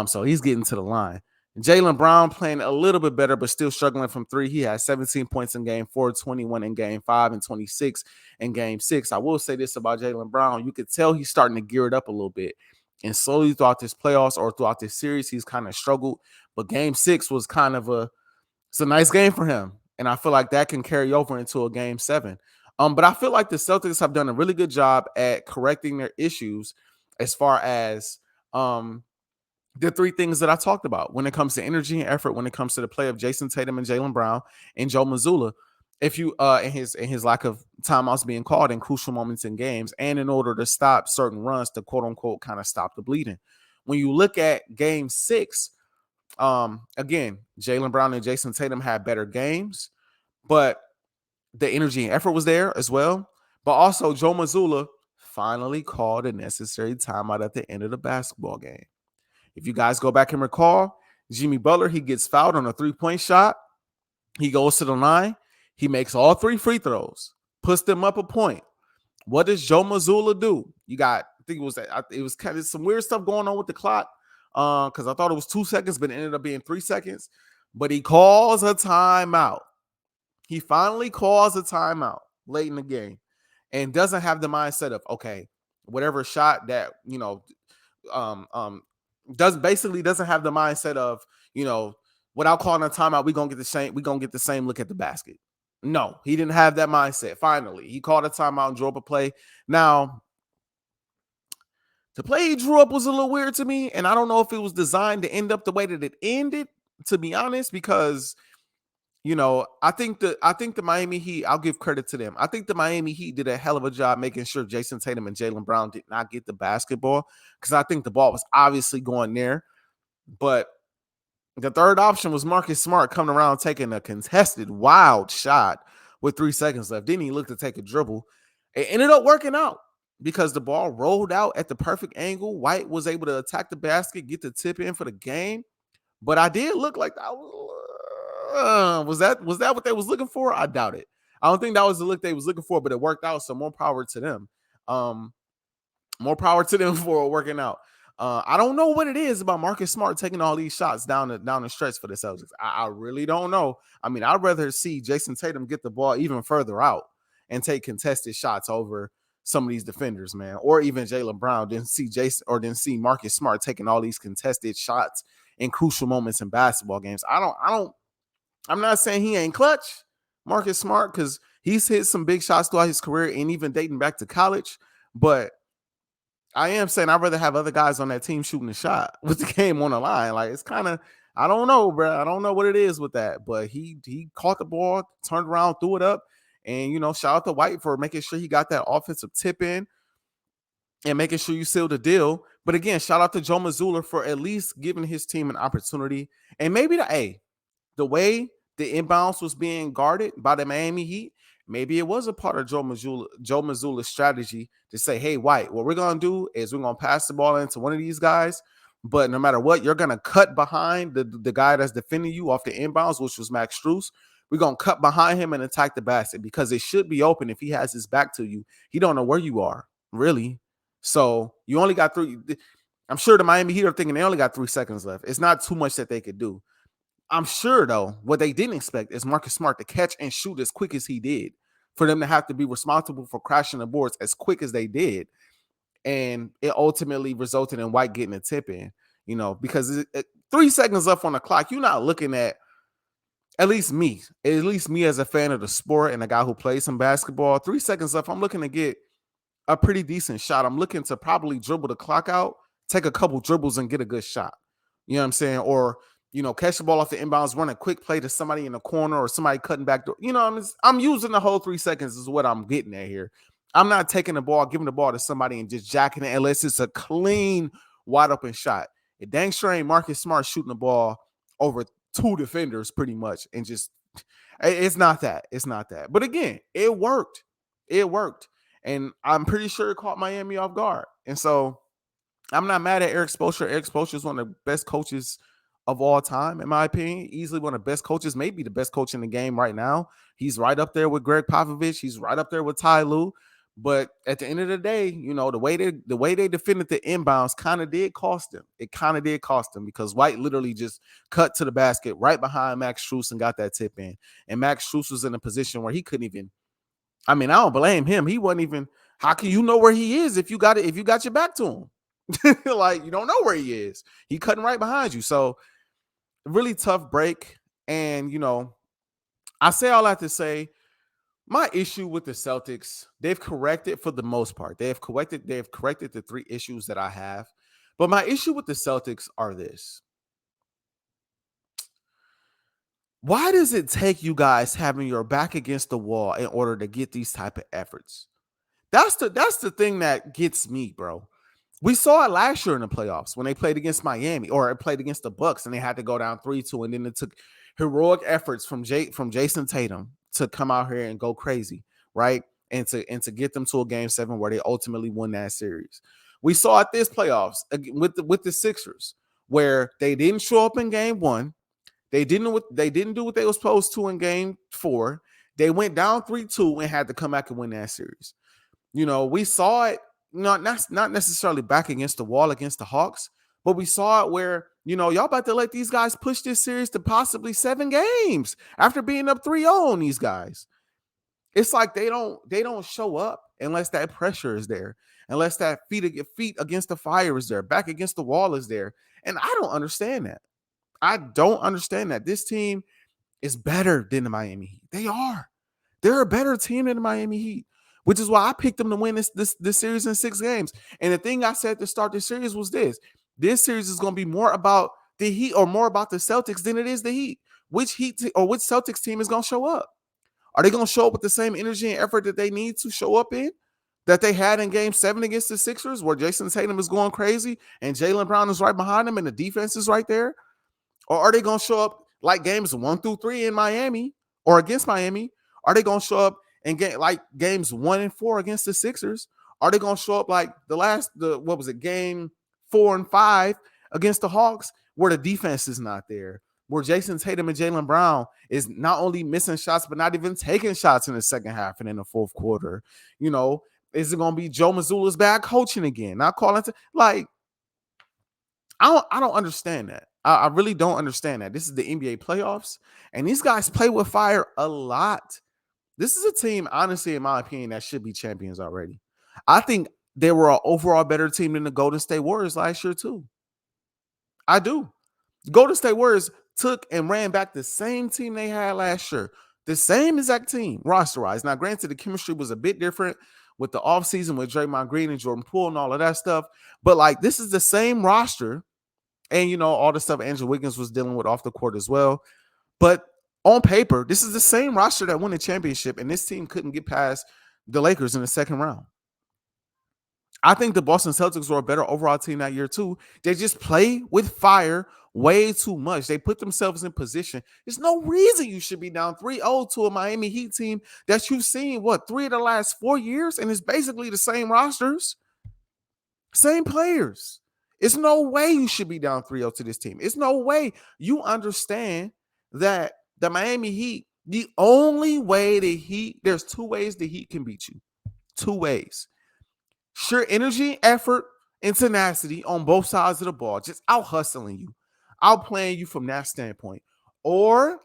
So he's getting to the line. Jaylen Brown playing a little bit better, but still struggling from 3. He had 17 points in game 4, 21 in game 5, and 26 in game 6. I will say this about Jaylen Brown. You could tell he's starting to gear it up a little bit. And slowly throughout this playoffs or throughout this series, he's kind of struggled. But game 6 was kind of it's a nice game for him. And I feel like that can carry over into a game 7. But I feel like the Celtics have done a really good job at correcting their issues as far as the 3 things that I talked about when it comes to energy and effort, when it comes to the play of Jason Tatum and Jaylen Brown and Joe Mazzulla. If you in his lack of timeouts being called in crucial moments in games, and in order to stop certain runs to quote unquote kind of stop the bleeding. When you look at game 6, again, Jaylen Brown and Jason Tatum had better games, but the energy and effort was there as well. But also Joe Mazzulla finally called a necessary timeout at the end of the basketball game. If you guys go back and recall, Jimmy Butler, he gets fouled on a 3-point shot. He goes to the line. He makes all 3 free throws, puts them up a point. What does Joe Mazzulla do? You got, I think it was kind of some weird stuff going on with the clock because I thought it was 2 seconds, but it ended up being 3 seconds. But he calls a timeout. He finally calls a timeout late in the game and doesn't have the mindset of, okay, whatever shot that, doesn't have the mindset of, without calling a timeout, we're gonna get the same look at the basket. No, he didn't have that mindset. Finally, he called a timeout and drew up a play. Now, the play he drew up was a little weird to me, and I don't know if it was designed to end up the way that it ended, to be honest, because I think the Miami Heat, I'll give credit to them. I think the Miami Heat did a hell of a job making sure Jason Tatum and Jaylen Brown did not get the basketball because I think the ball was obviously going there. But the third option was Marcus Smart coming around taking a contested wild shot with 3 seconds left. Didn't he look to take a dribble? It ended up working out because the ball rolled out at the perfect angle. White was able to attack the basket, get the tip in for the game. But I did look like that was that what they was looking for? I doubt it. I don't think that was the look they was looking for, but it worked out. So more power to them. More power to them for working out. I don't know what it is about Marcus Smart taking all these shots down the stretch for the Celtics. I really don't know. I mean, I'd rather see Jason Tatum get the ball even further out and take contested shots over some of these defenders, man, or even Jaylen Brown. Didn't see Marcus Smart taking all these contested shots in crucial moments in basketball games. I'm not saying he ain't clutch, Marcus Smart, because he's hit some big shots throughout his career and even dating back to college. But I am saying I'd rather have other guys on that team shooting a shot with the game on the line. Like, it's kind of, I don't know, bro. I don't know what it is with that. But he caught the ball, turned around, threw it up. And, shout out to White for making sure he got that offensive tip in and making sure you seal the deal. But again, shout out to Joe Mazzulla for at least giving his team an opportunity. And maybe the way the inbounds was being guarded by the Miami Heat, maybe it was a part of Joe Mazzulla's strategy to say, hey, White, what we're going to do is we're going to pass the ball into one of these guys, but no matter what, you're going to cut behind the guy that's defending you off the inbounds, which was Max Strus. We're going to cut behind him and attack the basket because it should be open if he has his back to you. He don't know where you are, really. So you only got 3. I'm sure the Miami Heat are thinking they only got 3 seconds left. It's not too much that they could do. I'm sure, though, what they didn't expect is Marcus Smart to catch and shoot as quick as he did, for them to have to be responsible for crashing the boards as quick as they did. And it ultimately resulted in White getting a tip in, because 3 seconds left on the clock. You're not looking at least me as a fan of the sport and a guy who plays some basketball, 3 seconds left, I'm looking to get a pretty decent shot. I'm looking to probably dribble the clock out, take a couple dribbles and get a good shot. You know what I'm saying? Or, catch the ball off the inbounds, run a quick play to somebody in the corner or somebody cutting back door. I'm using the whole 3 seconds is what I'm getting at here. I'm not taking the ball, giving the ball to somebody and just jacking it unless it's a clean, wide open shot. It dang sure ain't Marcus Smart shooting the ball over 2 defenders pretty much and just it's not that. It's not that. But again, it worked. It worked. And I'm pretty sure it caught Miami off guard. And so I'm not mad at Eric Spoelstra. Eric Spoelstra is one of the best coaches of all time, in my opinion. Easily one of the best coaches, maybe the best coach in the game right now. He's right up there with Greg Popovich. He's right up there with Ty Lue. But at the end of the day, the way they defended the inbounds kind of did cost them. It kind of did cost them because White literally just cut to the basket right behind Max Strus and got that tip in. And Max Strus was in a position where he couldn't even. I mean, I don't blame him. He wasn't even. How can you know where he is if you got it? If you got your back to him, like you don't know where he is. He cutting right behind you. So really tough break. And I say all that to say, my issue with the Celtics, they've corrected for the most part. They've corrected the three issues that I have. But my issue with the Celtics are this. Why does it take you guys having your back against the wall in order to get these type of efforts? That's the thing that gets me, bro. We saw it last year in the playoffs when they played against Miami or it played against the Bucks and they had to go down 3-2, and then it took heroic efforts from Jason Tatum to come out here and go crazy, right? And to get them to a game 7 where they ultimately won that series. We saw it this playoffs with the Sixers where they didn't show up in game 1. They didn't do what they were supposed to in game 4. They went down 3-2 and had to come back and win that series. We saw it not necessarily back against the wall against the Hawks, but we saw it where, y'all about to let these guys push this series to possibly 7 games after being up 3-0 on these guys. It's like they don't show up unless that pressure is there, unless that feet against the fire is there, back against the wall is there. And I don't understand that. I don't understand that. This team is better than the Miami Heat. They are. They're a better team than the Miami Heat, which is why I picked them to win this series in 6 games. And the thing I said to start this series was this. This series is going to be more about the Heat or more about the Celtics than it is the Heat. Which which Celtics team is going to show up? Are they going to show up with the same energy and effort that they need to show up in that they had in game 7 against the Sixers where Jason Tatum is going crazy and Jaylen Brown is right behind him and the defense is right there? Or are they going to show up like games 1 through 3 in Miami or against Miami? Are they going to show up and get like games 1 and 4 against the Sixers? Are they going to show up like game 4 and 5 against the Hawks where the defense is not there? Where Jason Tatum and Jaylen Brown is not only missing shots, but not even taking shots in the second half and in the fourth quarter. Is it going to be Joe Mazzulla's bad coaching again? Not calling I don't understand that. I really don't understand that. This is the NBA playoffs, and these guys play with fire a lot. This is a team, honestly, in my opinion, that should be champions already. I think they were an overall better team than the Golden State Warriors last year, too. I do. Golden State Warriors took and ran back the same team they had last year. The same exact team, roster-wise. Now, granted, the chemistry was a bit different with the offseason with Draymond Green and Jordan Poole and all of that stuff. But, this is the same roster. And, all the stuff Andrew Wiggins was dealing with off the court as well. But on paper, this is the same roster that won the championship, and this team couldn't get past the Lakers in the second round. I think the Boston Celtics were a better overall team that year, too. They just play with fire way too much. They put themselves in position. There's no reason you should be down 3-0 to a Miami Heat team that you've seen, 3 of the last 4 years, and it's basically the same rosters, same players. It's no way you should be down 3-0 to this team. It's no way. You understand that the Miami Heat, the only way there's 2 ways the Heat can beat you. 2 ways. Sure energy, effort, and tenacity on both sides of the ball, just out hustling you, outplaying you from that standpoint. Or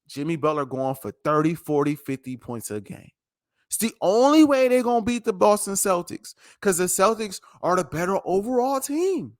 Jimmy Butler going for 30, 40, 50 points a game. It's the only way they're going to beat the Boston Celtics because the Celtics are the better overall team.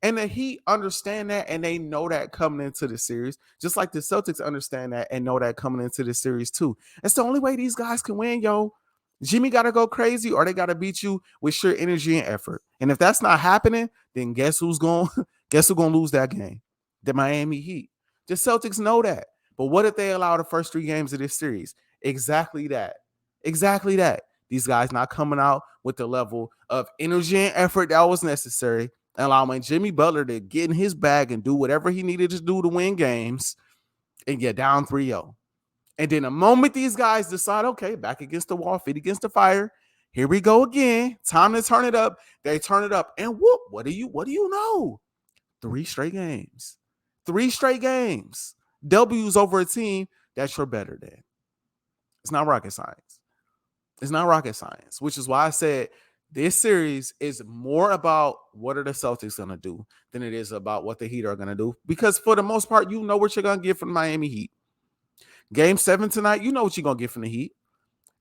And the Heat understand that, and they know that coming into the series, just like the Celtics understand that and know that coming into the series too. It's the only way these guys can win, yo. Jimmy got to go crazy or they got to beat you with sheer energy and effort. And if that's not happening, then guess who's going to lose that game? The Miami Heat. The Celtics know that. But what if they allow the first 3 games of this series? Exactly that. Exactly that. These guys not coming out with the level of energy and effort that was necessary, allowing Jimmy Butler to get in his bag and do whatever he needed to do to win games and get down 3-0. And then the moment these guys decide, okay, back against the wall, feet against the fire, here we go again. Time to turn it up. They turn it up. And whoop, what do you know? 3 straight games. 3 straight games. W's over a team that you're better than. It's not rocket science. It's not rocket science, which is why I said this series is more about what are the Celtics going to do than it is about what the Heat are going to do. Because for the most part, you know what you're going to get from Miami Heat. Game 7 tonight, you know what you're going to get from the Heat.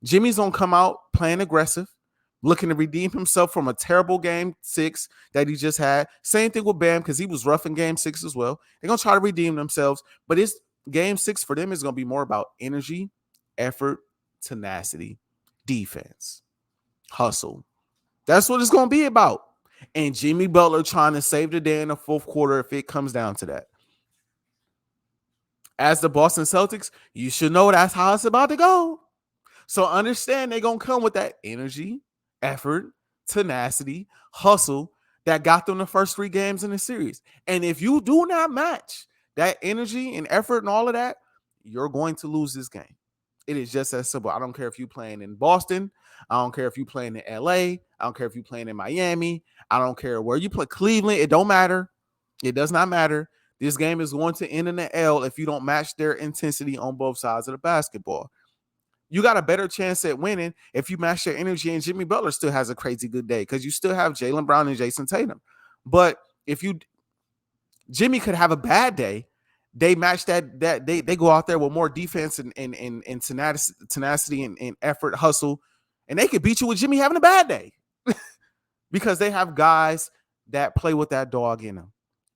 Jimmy's going to come out playing aggressive, looking to redeem himself from a terrible game 6 that he just had. Same thing with Bam, because he was rough in game 6 as well. They're going to try to redeem themselves, but it's game 6 for them is going to be more about energy, effort, tenacity, defense, hustle. That's what it's going to be about. And Jimmy Butler trying to save the day in the fourth quarter if it comes down to that. As the Boston Celtics, you should know that's how it's about to go. So understand they're going to come with that energy, effort, tenacity, hustle that got them the first 3 games in the series. And if you do not match that energy and effort and all of that, you're going to lose this game. It is just as simple. I don't care if you're playing in Boston. I don't care if you're playing in LA. I don't care if you're playing in Miami. I don't care where you play. Cleveland, it don't matter. It does not matter. This game is going to end in an L if you don't match their intensity on both sides of the basketball. You got a better chance at winning if you match their energy, and Jimmy Butler still has a crazy good day because you still have Jaylen Brown and Jason Tatum. But if Jimmy could have a bad day, they match that they go out there with more defense and tenacity and effort, hustle, and they could beat you with Jimmy having a bad day because they have guys that play with that dog in them.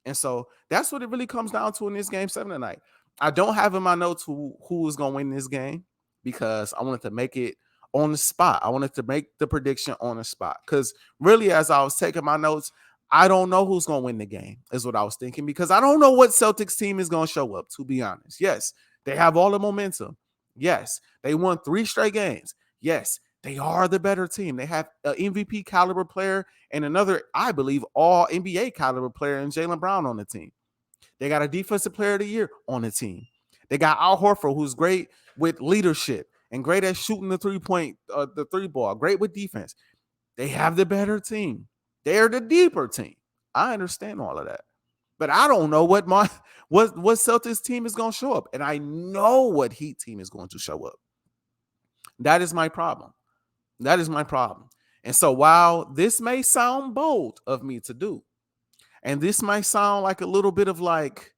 And so that's what it really comes down to in this game 7 tonight. I don't have in my notes who is going to win this game because I wanted to make it on the spot. I wanted to make the prediction on the spot because really, as I was taking my notes, I don't know who's going to win the game is what I was thinking because I don't know what Celtics team is going to show up, to be honest. Yes, they have all the momentum. Yes, they won 3 straight games. Yes, they are the better team. They have an MVP caliber player and another, I believe, all NBA caliber player in Jaylen Brown on the team. They got a defensive player of the year on the team. They got Al Horford, who's great with leadership and great at shooting the 3-point, the 3 ball, great with defense. They have the better team. They're the deeper team. I understand all of that. But I don't know what Celtics team is going to show up. And I know what Heat team is going to show up. That is my problem. That is my problem. And so while this may sound bold of me to do, and this might sound like a little bit of like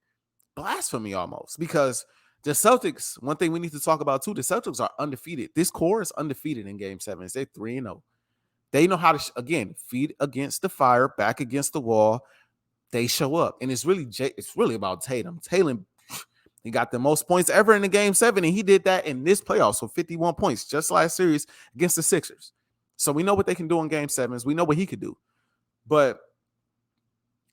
blasphemy almost, because the Celtics, one thing we need to talk about too, the Celtics are undefeated. This core is undefeated in game 7. They're 3-0. They know how to, again, feed against the fire, back against the wall. They show up. And it's really about Tatum. Tatum, he got the most points ever in the game 7, and he did that in this playoffs with 51 points, just last series against the Sixers. So we know what they can do in game 7s. We know what he could do. But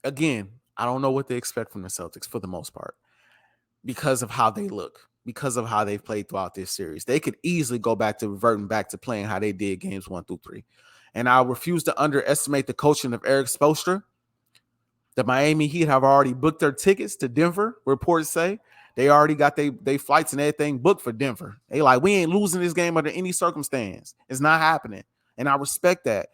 again, I don't know what they expect from the Celtics for the most part because of how they look, because of how they've played throughout this series. They could easily go back to reverting back to playing how they did games 1 through 3. And I refuse to underestimate the coaching of Eric Spoelstra. The Miami Heat have already booked their tickets to Denver, reports say. They already got their flights and everything booked for Denver. They like, we ain't losing this game under any circumstance. It's not happening. And I respect that.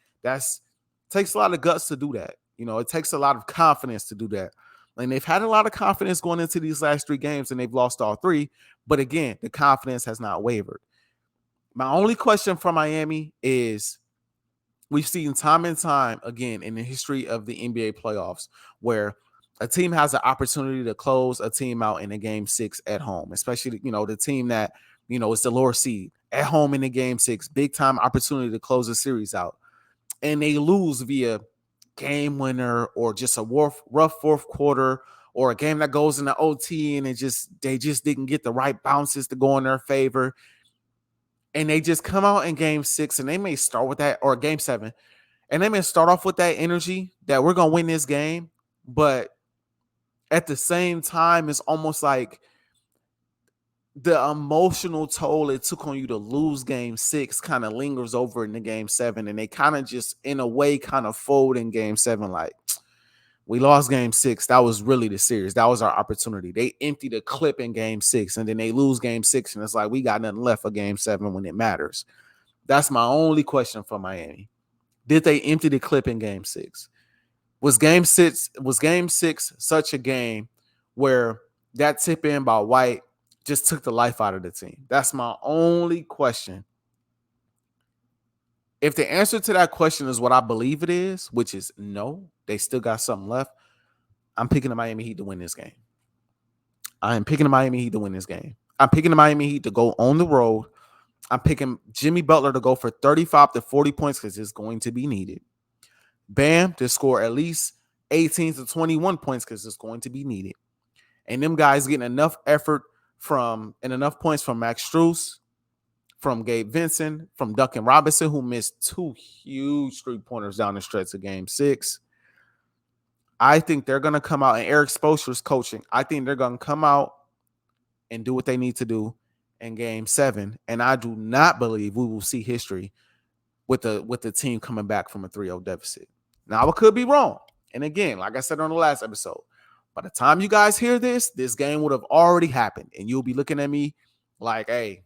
Takes a lot of guts to do that. You know, it takes a lot of confidence to do that. And they've had a lot of confidence going into these last 3 games, and they've lost all 3. But again, the confidence has not wavered. My only question for Miami is, we've seen time and time again in the history of the NBA playoffs where a team has an opportunity to close a team out in a game 6 at home, especially, the team that, is the lower seed at home in the game 6, big time opportunity to close the series out. And they lose via game winner or just a rough fourth quarter or a game that goes into OT and they just didn't get the right bounces to go in their favor. And they just come out in game 6 and they may start with that, or game 7, and they may start off with that energy that we're going to win this game. But at the same time, it's almost like the emotional toll it took on you to lose game 6 kind of lingers over into game 7. And they kind of just, in a way, kind of fold in game 7. Like, we lost game 6. That was really the series. That was our opportunity. They emptied a clip in game 6, and then they lose game 6, and it's like we got nothing left for game 7 when it matters. That's my only question for Miami. Did they empty the clip in game 6? Was game 6 such a game where that tip in by White just took the life out of the team. That's my only question. If the answer to that question is what I believe it is, which is no, they still got something left, I'm picking the Miami Heat to win this game. I am picking the Miami Heat to win this game. I'm picking the Miami Heat to go on the road. I'm picking Jimmy Butler to go for 35 to 40 points because it's going to be needed. Bam to score at least 18 to 21 points because it's going to be needed. And them guys getting enough effort from and enough points from Max Strus, from Gabe Vincent, from Duncan Robinson, who missed 2 huge 3-pointers down the stretch of game 6. I think they're going to come out, and Eric Spoelstra's coaching. I think they're going to come out and do what they need to do in game 7. And I do not believe we will see history with the team coming back from a 3-0 deficit. Now, I could be wrong. And again, like I said on the last episode, by the time you guys hear this game would have already happened. And you'll be looking at me like, hey,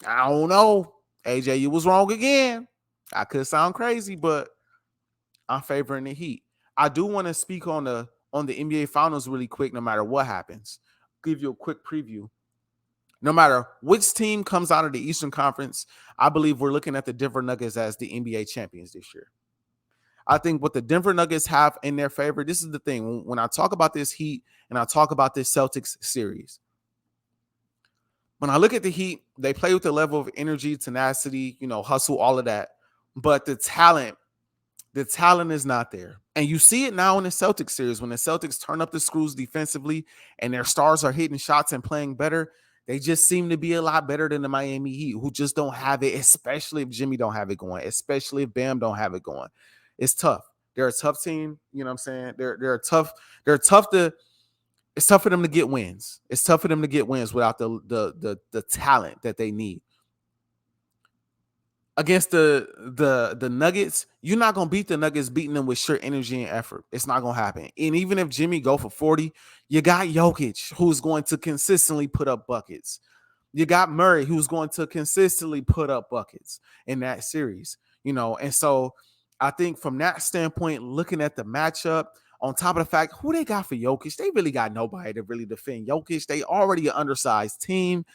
I don't know. AJ, you was wrong again. I could sound crazy, but I'm favoring the Heat. I do want to speak on the NBA Finals really quick, no matter what happens. Give you a quick preview. No matter which team comes out of the Eastern Conference, I believe we're looking at the Denver Nuggets as the NBA champions this year. I think what the Denver Nuggets have in their favor, this is the thing. When I talk about this Heat and I talk about this Celtics series, when I look at the Heat, they play with the level of energy, tenacity, hustle, all of that. But the talent is not there. And you see it now in the Celtics series. When the Celtics turn up the screws defensively and their stars are hitting shots and playing better, they just seem to be a lot better than the Miami Heat, who just don't have it, especially if Jimmy don't have it going, especially if Bam don't have it going. It's tough. They're a tough team. You know what I'm saying? They're tough. It's tough for them to get wins. It's tough for them to get wins without the talent that they need. Against the Nuggets, you're not going to beat the Nuggets beating them with sheer energy and effort. It's not going to happen. And even if Jimmy go for 40, you got Jokic, who's going to consistently put up buckets. You got Murray, who's going to consistently put up buckets in that series. And so I think from that standpoint, looking at the matchup, on top of the fact, who they got for Jokic, they really got nobody to really defend Jokic. They already an undersized team.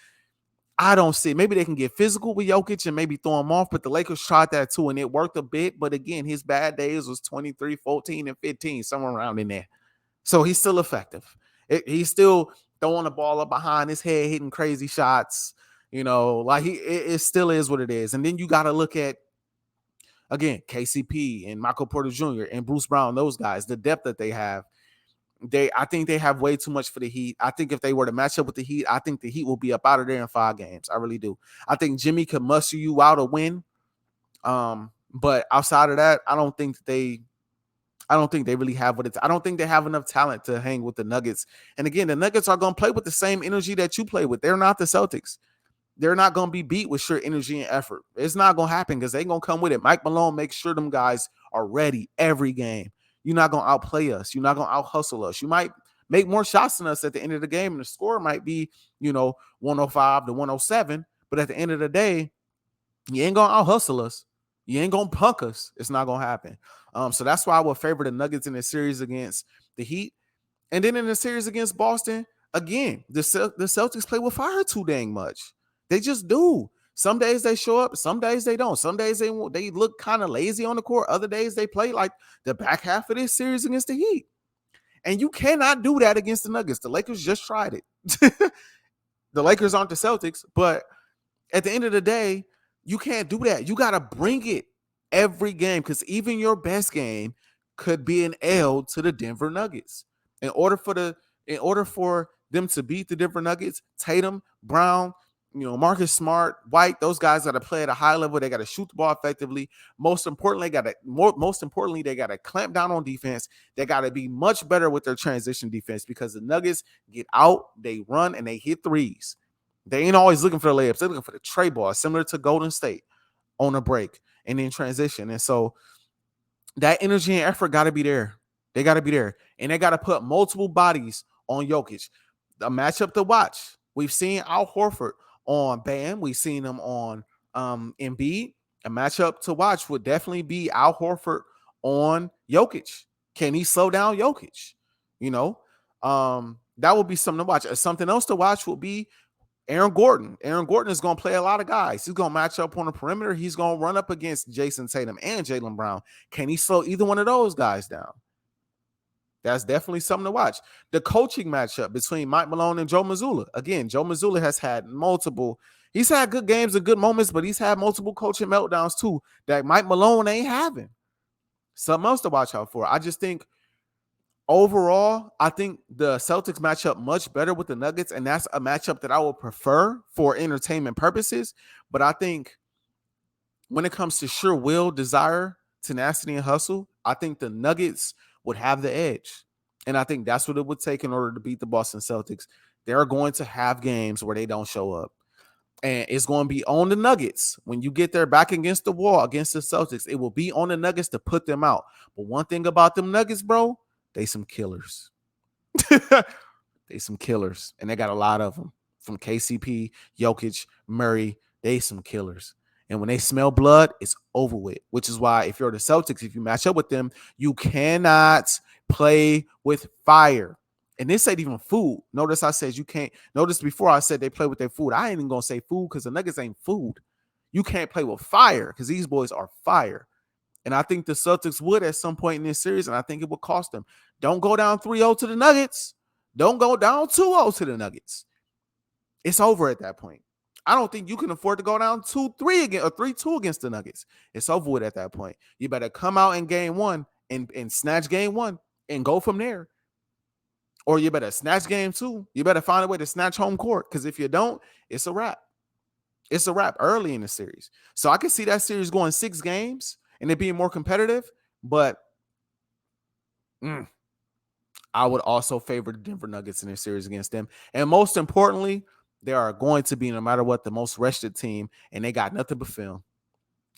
I don't see. Maybe they can get physical with Jokic and maybe throw him off, but the Lakers tried that too, and it worked a bit. But again, his bad days was 23, 14, and 15, somewhere around in there. So he's still effective. He's still throwing the ball up behind his head, hitting crazy shots. It still is what it is. And then you got to look at, again, KCP and Michael Porter Jr. and Bruce Brown, those guys, the depth that they have. I think they have way too much for the Heat. I think if they were to match up with the Heat, I think the Heat will be up out of there in 5 games. I really do. I think Jimmy could muster you out a win. But outside of that, I don't think they really have what it's. I don't think they have enough talent to hang with the Nuggets. And again, the Nuggets are going to play with the same energy that you play with. They're not the Celtics. They're not going to be beat with sheer energy and effort. It's not going to happen because they're going to come with it. Mike Malone makes sure them guys are ready every game. You're not going to outplay us. You're not going to out-hustle us. You might make more shots than us at the end of the game, and the score might be, 105 to 107. But at the end of the day, you ain't going to out-hustle us. You ain't going to punk us. It's not going to happen. So that's why I would favor the Nuggets in the series against the Heat. And then in the series against Boston, again, the Celtics play with fire too dang much. They just do. Some days they show up, some days they don't. Some days they look kind of lazy on the court. Other days they play like the back half of this series against the Heat. And you cannot do that against the Nuggets. The Lakers just tried it. The Lakers aren't the Celtics, but at the end of the day, you can't do that. You got to bring it every game because even your best game could be an L to the Denver Nuggets. In order for them to beat the Denver Nuggets, Tatum, Brown, Marcus Smart, White, those guys got to play at a high level. They got to shoot the ball effectively. Most importantly, they got to clamp down on defense. They got to be much better with their transition defense because the Nuggets get out, they run, and they hit threes. They ain't always looking for the layups. They're looking for the tray ball, similar to Golden State on a break and then transition. And so that energy and effort got to be there. They got to be there. And they got to put multiple bodies on Jokic. A matchup to watch. We've seen Al Horford on Bam. We've seen him on Embiid. A matchup to watch would definitely be Al Horford on Jokic. Can he slow down Jokic? That would be something to watch. Something else to watch will be Aaron Gordon. Aaron Gordon is going to play a lot of guys. He's going to match up on the perimeter. He's going to run up against Jason Tatum and Jaylen Brown. Can he slow either one of those guys down? That's definitely something to watch. The coaching matchup between Mike Malone and Joe Mazzulla. Again, Joe Mazzulla has had he's had good games and good moments, but he's had multiple coaching meltdowns too that Mike Malone ain't having. Something else to watch out for. I just think overall, I think the Celtics match up much better with the Nuggets, and that's a matchup that I would prefer for entertainment purposes. But I think when it comes to sure will, desire, tenacity, and hustle, I think the Nuggets would have the edge. And I think that's what it would take in order to beat the Boston Celtics. They're going to have games where they don't show up. And it's going to be on the Nuggets. When you get there back against the wall against the Celtics, it will be on the Nuggets to put them out. But one thing about them Nuggets, bro, they some killers. They some killers. And they got a lot of them. From KCP, Jokic, Murray, they some killers. And when they smell blood, it's over with. Which is why if you're the Celtics, if you match up with them, you cannot play with fire. And this ain't even food. Notice I said you can't. Notice before I said they play with their food. I ain't even going to say food because the Nuggets ain't food. You can't play with fire because these boys are fire. And I think the Celtics would at some point in this series, and I think it would cost them. Don't go down 3-0 to the Nuggets. Don't go down 2-0 to the Nuggets. It's over at that point. I don't think you can afford to go down 2-3 again or 3-2 against the Nuggets. It's over with at that point. You better come out in game one and snatch game one and go from there. Or you better snatch game two. You better find a way to snatch home court. Because if you don't, it's a wrap. It's a wrap early in the series. So I can see that series going 6 games and it being more competitive. But I would also favor the Denver Nuggets in this series against them. And most importantly, they are going to be, no matter what, the most rested team. And they got nothing but film.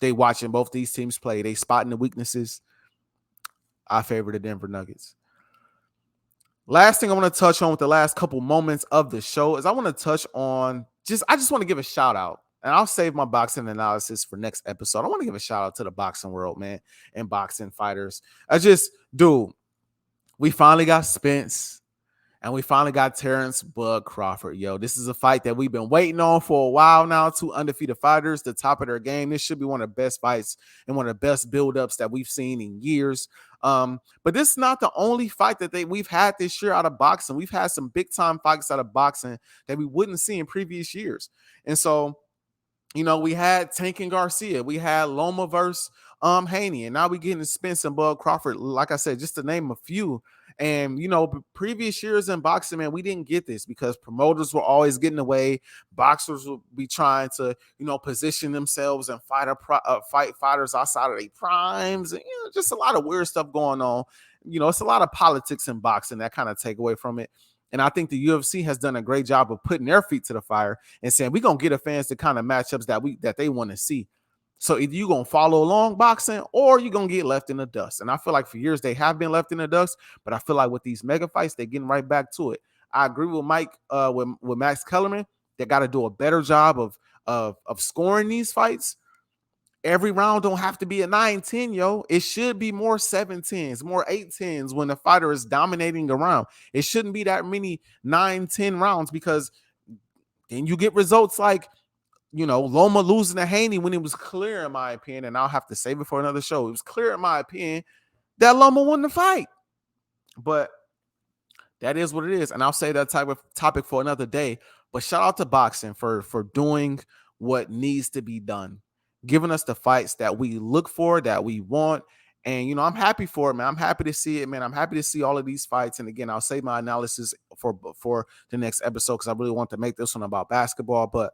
They watching both these teams play. They spotting the weaknesses. I favor the Denver Nuggets. Last thing I want to touch on with the last couple moments of the show is I want to touch on I just want to give a shout out, and I'll save my boxing analysis for next episode. I want to give a shout out to the boxing world, man, and boxing fighters. We finally got Spence and we finally got Terrence Bud Crawford. Yo, this is a fight that we've been waiting on for a while now. 2 undefeated fighters, the top of their game. This should be one of the best fights and one of the best buildups that we've seen in years. But this is not the only fight that we've had this year out of boxing. We've had some big time fights out of boxing that we wouldn't see in previous years. And so, we had Tank and Garcia, we had Loma versus Haney, and now we getting Spence and Bud Crawford. Like I said, just to name a few. And previous years in boxing, man, we didn't get this because promoters were always getting away. Boxers would be trying to, position themselves and fight fighters outside of their primes, and just a lot of weird stuff going on. It's a lot of politics in boxing that kind of take away from it. And I think the UFC has done a great job of putting their feet to the fire and saying we're gonna get the fans the kind of matchups that they want to see. So either you're going to follow along boxing or you're going to get left in the dust. And I feel like for years they have been left in the dust, but I feel like with these mega fights, they're getting right back to it. I agree with Mike, with Max Kellerman. They got to do a better job of scoring these fights. Every round don't have to be a 9-10, yo. It should be more 7-10s, more 8-10s when the fighter is dominating the round. It shouldn't be that many 9-10 rounds because then you get results like, Loma losing to Haney when it was clear, in my opinion, and I'll have to save it for another show. It was clear, in my opinion, that Loma won the fight. But that is what it is. And I'll say that type of topic for another day. But shout out to boxing for doing what needs to be done, giving us the fights that we look for, that we want. And, I'm happy for it, man. I'm happy to see it, man. I'm happy to see all of these fights. And again, I'll save my analysis for the next episode because I really want to make this one about basketball. But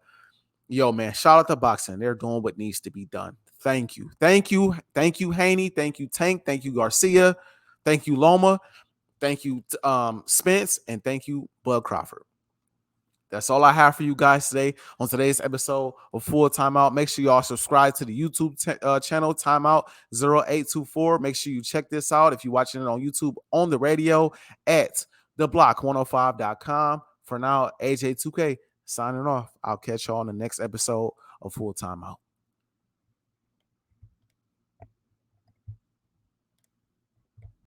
yo, man, shout out to boxing. They're doing what needs to be done. Thank you. Thank you. Thank you, Haney. Thank you, Tank. Thank you, Garcia. Thank you, Loma. Thank you, Spence. And thank you, Bud Crawford. That's all I have for you guys today on today's episode of Full Timeout. Make sure y'all subscribe to the YouTube channel, Timeout 0824. Make sure you check this out if you're watching it on YouTube, on the radio at theblock105.com. For now, AJ2K signing off. I'll catch y'all on the next episode of Full Timeout.